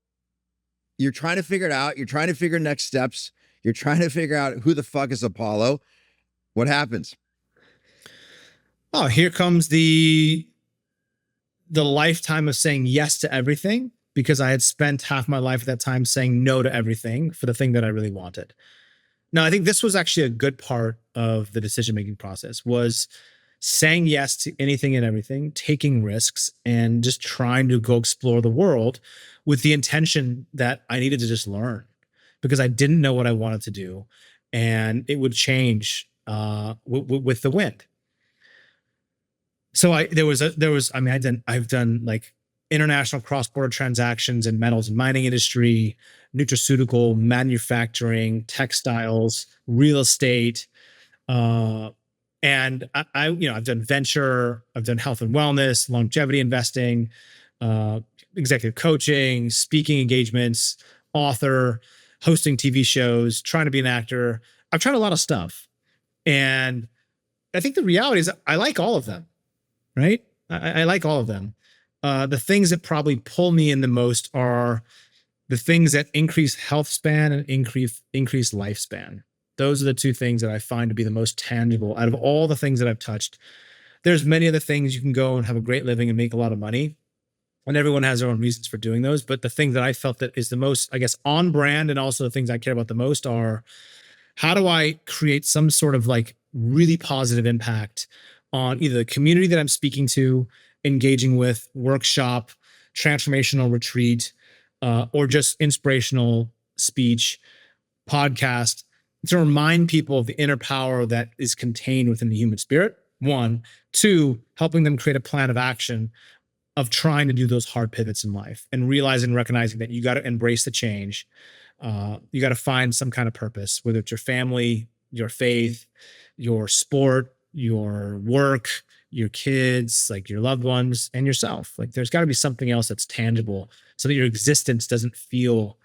you're trying to figure it out. You're trying to figure next steps. You're trying to figure out who the fuck is Apolo. What happens? Oh, here comes the lifetime of saying yes to everything, because I had spent half my life at that time saying no to everything for the thing that I really wanted. Now, I think this was actually a good part of the decision-making process, was saying yes to anything and everything, taking risks, and just trying to go explore the world with the intention that I needed to just learn, because I didn't know what I wanted to do, and it would change with the wind. So I've done like international cross-border transactions in metals and mining industry, nutraceutical, manufacturing, textiles, real estate. And I've done venture, I've done health and wellness, longevity investing, executive coaching, speaking engagements, author, hosting TV shows, trying to be an actor. I've tried a lot of stuff. And I think the reality is I like all of them, right? I like all of them. The things that probably pull me in the most are the things that increase health span and increase lifespan. Those are the two things that I find to be the most tangible out of all the things that I've touched. There's many other things you can go and have a great living and make a lot of money, and everyone has their own reasons for doing those. But the thing that I felt that is the most, I guess, on brand, and also the things I care about the most are, how do I create some sort of like really positive impact on either the community that I'm speaking to, engaging with, workshop, transformational retreat, or just inspirational speech, podcast, to remind people of the inner power that is contained within the human spirit. One, two, helping them create a plan of action of trying to do those hard pivots in life and realizing, recognizing that you got to embrace the change. You got to find some kind of purpose, whether it's your family, your faith, your sport, your work, your kids, like your loved ones, and yourself. Like there's got to be something else that's tangible so that your existence doesn't feel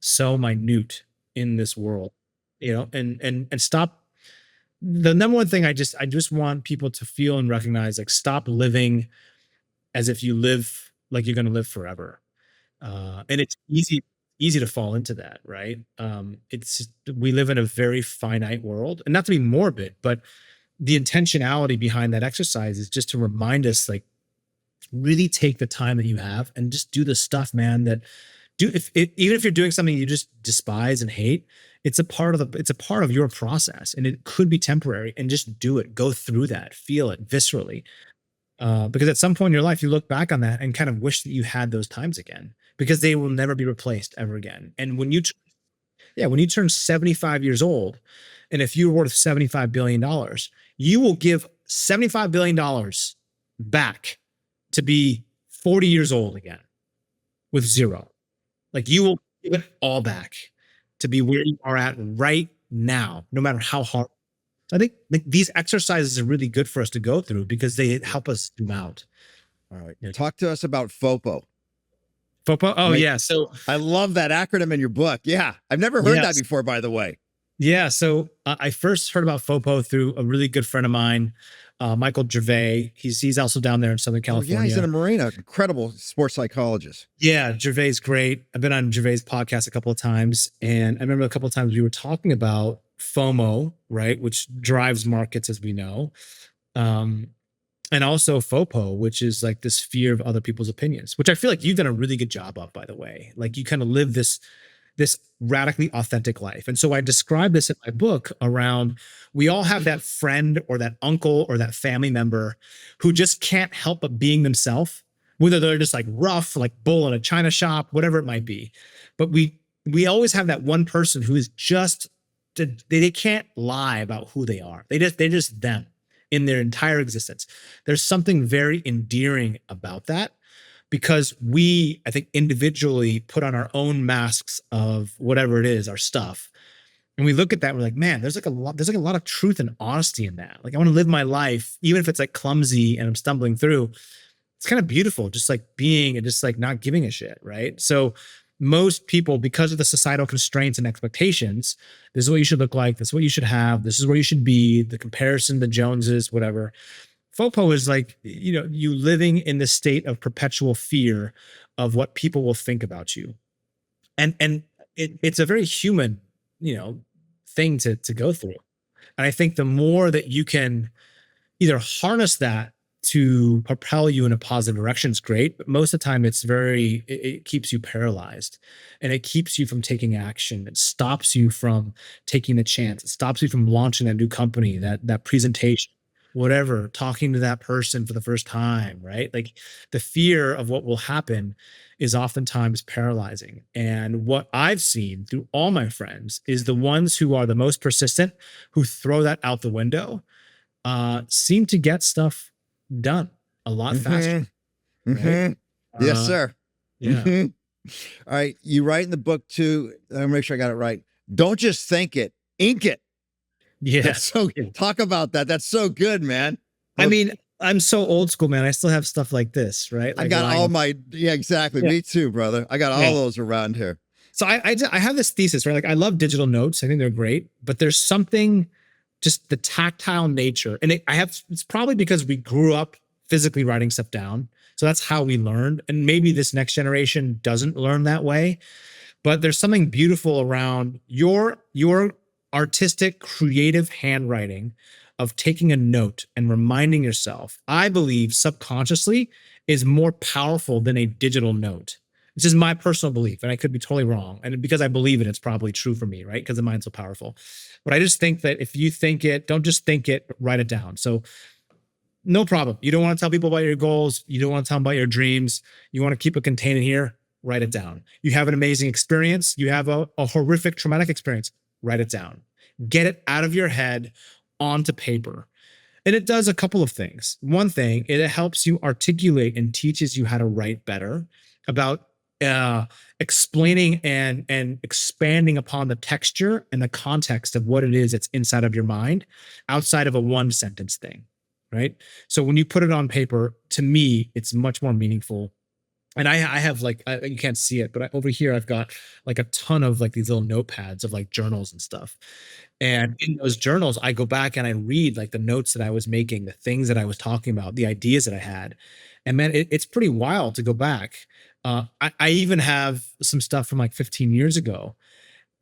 so minute in this world, and stop. The number one thing I just want people to feel and recognize, like, stop living as if you live like you're going to live forever. And it's easy to fall into that, right? We live in a very finite world, and not to be morbid, but the intentionality behind that exercise is just to remind us, like, really take the time that you have and just do the stuff, man, that even if you're doing something you just despise and hate, it's a part of your process, and it could be temporary, and just do it, go through that, feel it viscerally. Because at some point in your life, you look back on that and kind of wish that you had those times again, because they will never be replaced ever again. And when you turn 75 years old, and if you're worth $75 billion, you will give $75 billion back to be 40 years old again with zero. Like, you will give it all back to be where you are at right now, no matter how hard. So I think, like, these exercises are really good for us to go through because they help us zoom out. All right. Talk to us about FOPO. FOPO? Oh, yeah. So I love that acronym in your book. Yeah. I've never heard that before, by the way. Yeah. So I first heard about FOPO through a really good friend of mine, Michael Gervais. He's also down there in Southern California. Oh, yeah, he's in a marina, incredible sports psychologist. Yeah, Gervais is great. I've been on Gervais' podcast a couple of times, and I remember a couple of times we were talking about FOMO, right, which drives markets, as we know, and also FOPO, which is like this fear of other people's opinions, which I feel like you've done a really good job of, by the way. Like, you kind of live this this radically authentic life. And so I describe this in my book around, we all have that friend or that uncle or that family member who just can't help but being themselves, whether they're just like rough, like bull in a china shop, whatever it might be. But we always have that one person who is just, they can't lie about who they are. They're just them in their entire existence. There's something very endearing about that, because we, I think, individually put on our own masks of whatever it is, our stuff. And we look at that and we're like, man, there's like a lot of truth and honesty in that. Like, I want to live my life, even if it's like clumsy and I'm stumbling through, it's kind of beautiful, just like being and just like not giving a shit. Right. So most people, because of the societal constraints and expectations, this is what you should look like, this is what you should have, this is where you should be, the comparison, the Joneses, whatever. FOPO is like, you living in this state of perpetual fear of what people will think about you. And it's a very human, thing to go through. And I think the more that you can either harness that to propel you in a positive direction is great, but most of the time it keeps you paralyzed, and it keeps you from taking action. It stops you from taking the chance. It stops you from launching that new company, that presentation, whatever, talking to that person for the first time, right? Like, the fear of what will happen is oftentimes paralyzing. And what I've seen through all my friends is the ones who are the most persistent, who throw that out the window, seem to get stuff done a lot faster. Right? Yes, sir. Yeah. All right. You write in the book too. Let me make sure I got it right. Don't just think it, ink it. Yeah. So talk about that. That's so good, man. I mean, I'm so old school, man. I still have stuff like this, right? Like, I got all my, exactly. Yeah. Me too, brother. I got all those around here. So I have this thesis, right? Like, I love digital notes. I think they're great, but there's something, just the tactile nature. And it's probably because we grew up physically writing stuff down. So that's how we learned. And maybe this next generation doesn't learn that way, but there's something beautiful around your artistic, creative handwriting of taking a note and reminding yourself, I believe subconsciously, is more powerful than a digital note. It's just my personal belief, and I could be totally wrong. And because I believe it, it's probably true for me, right? Because the mind's so powerful. But I just think that if you think it, don't just think it, write it down. So no problem. You don't want to tell people about your goals. You don't want to tell them about your dreams. You want to keep it contained in here, write it down. You have an amazing experience. You have a horrific, traumatic experience, write it down. Get it out of your head onto paper. And it does a couple of things. One thing, it helps you articulate and teaches you how to write better, about explaining and expanding upon the texture and the context of what it is that's inside of your mind, outside of a one sentence thing, right? So when you put it on paper, to me, it's much more meaningful. And I have like, you can't see it, but over here, I've got like a ton of like these little notepads of like journals and stuff. And in those journals, I go back and I read like the notes that I was making, the things that I was talking about, the ideas that I had. And man, it's pretty wild to go back. I even have some stuff from like 15 years ago.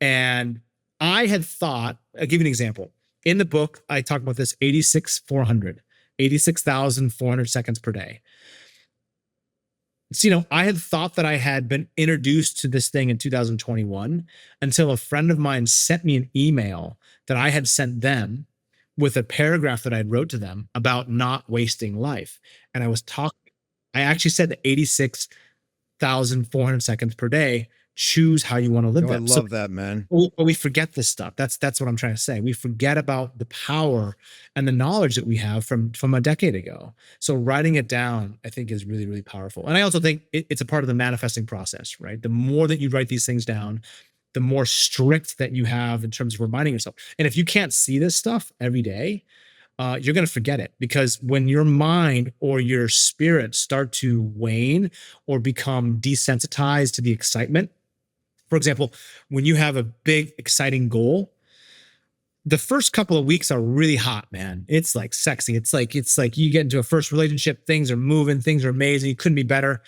And I had thought, I'll give you an example. In the book, I talk about this 86,400 seconds per day. So, I had thought that I had been introduced to this thing in 2021 until a friend of mine sent me an email that I had sent them with a paragraph that I wrote to them about not wasting life. And I actually said the 86,400 seconds per day, choose how you want to live them. I love that, man. But we forget this stuff. That's what I'm trying to say. We forget about the power and the knowledge that we have from a decade ago. So writing it down, I think, is really, really powerful. And I also think it's a part of the manifesting process, right? The more that you write these things down, the more strict that you have in terms of reminding yourself. And if you can't see this stuff every day, you're going to forget it, because when your mind or your spirit start to wane or become desensitized to the excitement, for example, when you have a big, exciting goal, the first couple of weeks are really hot, man. It's like sexy. It's like you get into a first relationship, things are moving, things are amazing. You couldn't be better.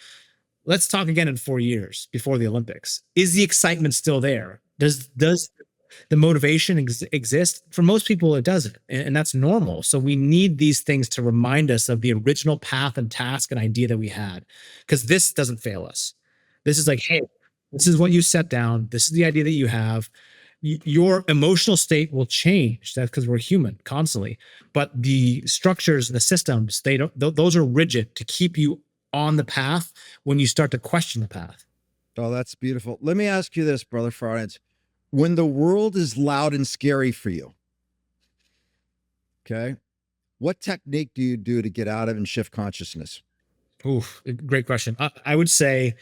Let's talk again in 4 years before the Olympics. Is the excitement still there? Does the motivation exist? For most people, it doesn't. And that's normal. So we need these things to remind us of the original path and task and idea that we had, because this doesn't fail us. This is like, hey, This is what you set down. This is the idea that you have. Your emotional state will change. That's because we're human constantly. But the structures and the systems, they don't, those are rigid to keep you on the path when you start to question the path. Oh, that's beautiful. Let me ask you this, Brother Florence. When the world is loud and scary for you, okay, what technique do you do to get out of and shift consciousness? Oof, great question. I would say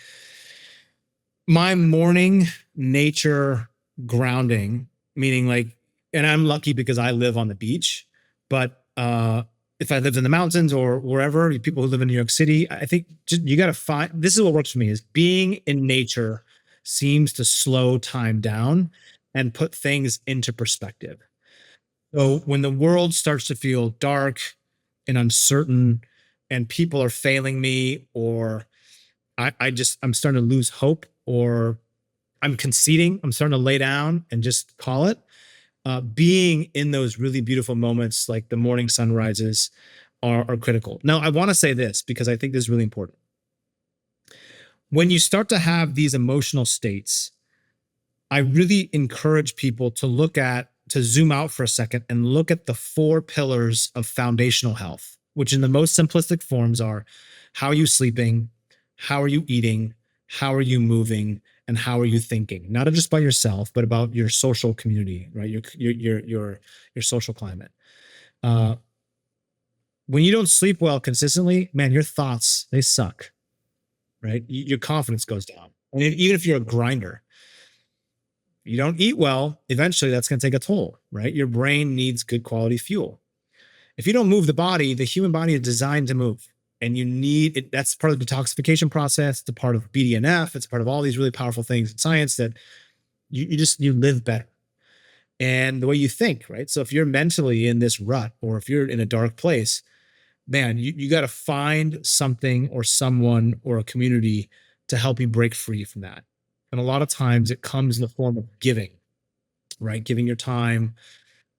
my morning nature grounding, meaning like, and I'm lucky because I live on the beach, but if I lived in the mountains or wherever, people who live in New York City, I think just, you got to find, this is what works for me, is being in nature seems to slow time down and put things into perspective. So when the world starts to feel dark and uncertain and people are failing me, or I'm starting to lose hope, or I'm conceding, I'm starting to lay down and just call it. Being in those really beautiful moments, like the morning sunrises, are critical. Now, I want to say this because I think this is really important. When you start to have these emotional states, I really encourage people to zoom out for a second and look at the 4 pillars of foundational health, which in the most simplistic forms are: how are you sleeping? How are you eating? How are you moving? And how are you thinking? Not just by yourself, but about your social community, right? Your social climate. When you don't sleep well consistently, man, your thoughts, they suck, right? Your confidence goes down. And even if you're a grinder, you don't eat well, eventually that's going to take a toll, right? Your brain needs good quality fuel. If you don't move the body, the human body is designed to move. And you need it. That's part of the detoxification process. It's a part of BDNF. It's part of all these really powerful things in science that you live better. And the way you think, right? So if you're mentally in this rut, or if you're in a dark place, man, you got to find something or someone or a community to help you break free from that. And a lot of times it comes in the form of giving, right? Giving your time.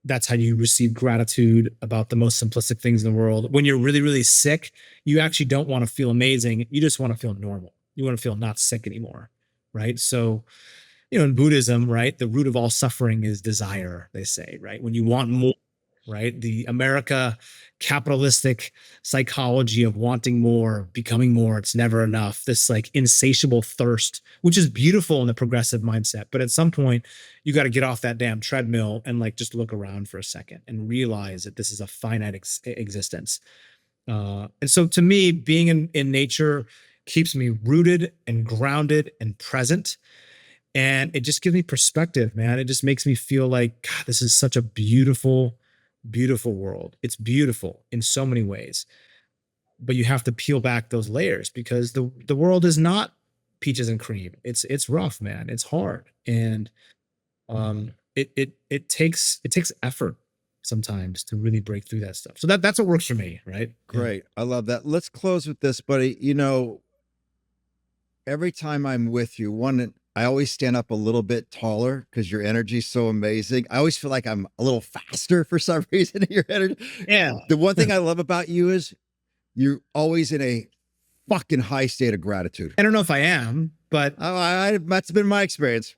That's how you receive gratitude about the most simplistic things in the world. When you're really, really sick, you actually don't want to feel amazing. You just want to feel normal. You want to feel not sick anymore, right? So, in Buddhism, right, the root of all suffering is desire, they say, right? When you want more, right? The America capitalistic psychology of wanting more, becoming more, it's never enough. This like insatiable thirst, which is beautiful in the progressive mindset. But at some point, you got to get off that damn treadmill and like just look around for a second and realize that this is a finite existence. And so to me, being in nature keeps me rooted and grounded and present. And it just gives me perspective, man. It just makes me feel like, God, this is such a beautiful, beautiful world. It's beautiful in so many ways, but you have to peel back those layers because the world is not peaches and cream. It's rough, man. It's hard. And it takes effort sometimes to really break through that stuff. So that's what works for me, right? Great. I love that. Let's close with this, buddy. Every time I'm with you, I always stand up a little bit taller because your energy is so amazing. I always feel like I'm a little faster for some reason in your energy. Yeah. The one thing I love about you is you're always in a fucking high state of gratitude. I don't know if I am, but that's been my experience.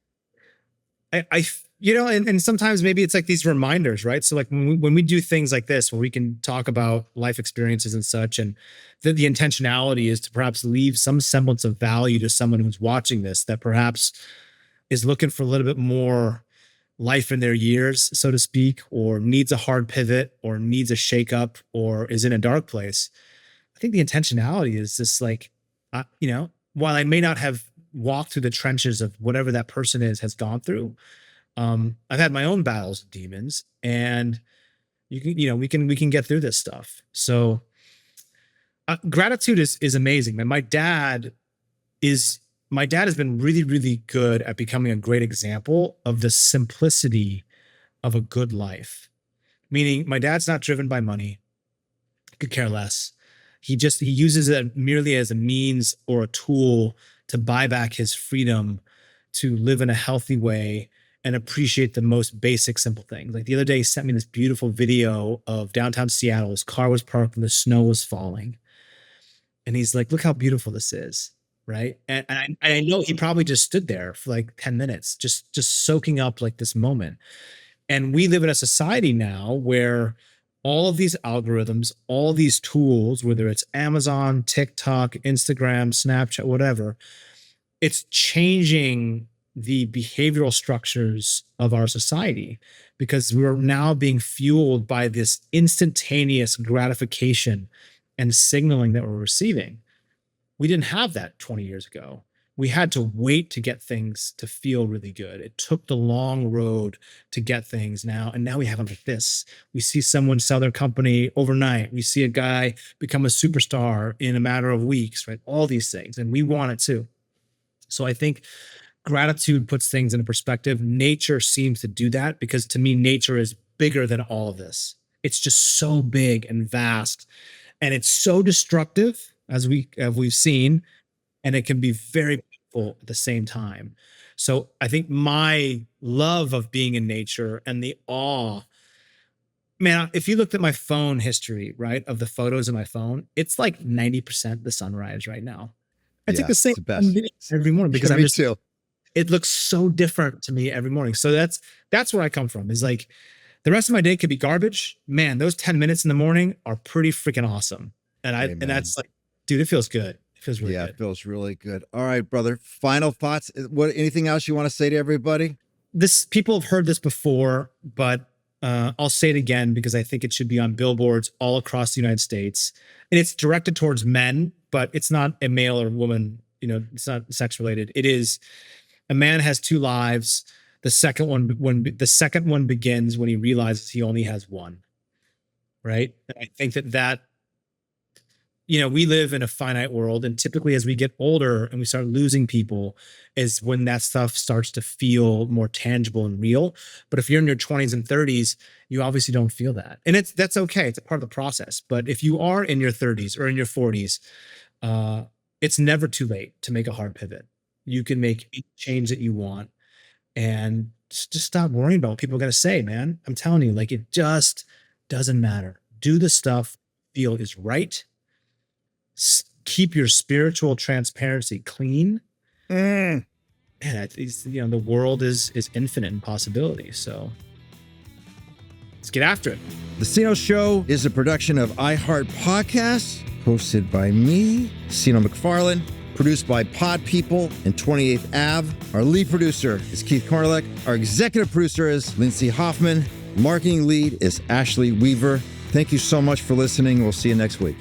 And sometimes maybe it's like these reminders, right? So like when we do things like this, where we can talk about life experiences and such, and the intentionality is to perhaps leave some semblance of value to someone who's watching this, that perhaps is looking for a little bit more life in their years, so to speak, or needs a hard pivot, or needs a shakeup, or is in a dark place. I think the intentionality is just like, while I may not have walked through the trenches of whatever that person has gone through, I've had my own battles with demons, and we can get through this stuff. So gratitude is amazing. And my dad has been really, really good at becoming a great example of the simplicity of a good life. Meaning my dad's not driven by money. Could care less. He uses it merely as a means or a tool to buy back his freedom to live in a healthy way and appreciate the most basic, simple things. Like the other day, he sent me this beautiful video of downtown Seattle. His car was parked and the snow was falling. And he's like, look how beautiful this is. right? And I know he probably just stood there for like 10 minutes, just soaking up like this moment. And we live in a society now where all of these algorithms, all these tools, whether it's Amazon, TikTok, Instagram, Snapchat, whatever, it's changing the behavioral structures of our society because we're now being fueled by this instantaneous gratification and signaling that we're receiving. We didn't have that 20 years ago. We had to wait to get things to feel really good. It took the long road to get things now. And now we have them like this. We see someone sell their company overnight. We see a guy become a superstar in a matter of weeks, right? All these things. And we want it too. So I think gratitude puts things into perspective. Nature seems to do that because to me, nature is bigger than all of this. It's just so big and vast. And it's so destructive as we've seen, and it can be very beautiful at the same time. So I think my love of being in nature and the awe, man, if you looked at my phone history, right, of the photos in my phone, it's like 90% the sunrise right now. I take the same every morning because I'm just, too. It looks so different to me every morning. So that's where I come from, is like the rest of my day could be garbage. Man, those 10 minutes in the morning are pretty freaking awesome. And that's like, dude, it feels good. It feels really good. It feels really good. All right, brother. Final thoughts. Anything else you want to say to everybody? People have heard this before, but I'll say it again because I think it should be on billboards all across the United States. And it's directed towards men, but it's not a male or woman, it's not sex related. It is a man has two lives. The second one begins when he realizes he only has one. Right? And I think that we live in a finite world, and typically as we get older and we start losing people is when that stuff starts to feel more tangible and real. But if you're in your 20s and 30s, you obviously don't feel that. And that's okay. It's a part of the process. But if you are in your 30s or in your 40s, it's never too late to make a hard pivot. You can make any change that you want and just stop worrying about what people are going to say, man. I'm telling you, like, it just doesn't matter. Do the stuff you feel is right. Keep your spiritual transparency clean. Man, the world is infinite in possibility. So let's get after it. The Seano Show is a production of iHeart Podcasts, hosted by me, Seano McFarland, produced by Pod People and 28th Ave. Our lead producer is Keith Cornelek. Our executive producer is Lindsay Hoffman. Marketing lead is Ashley Weaver. Thank you so much for listening. We'll see you next week.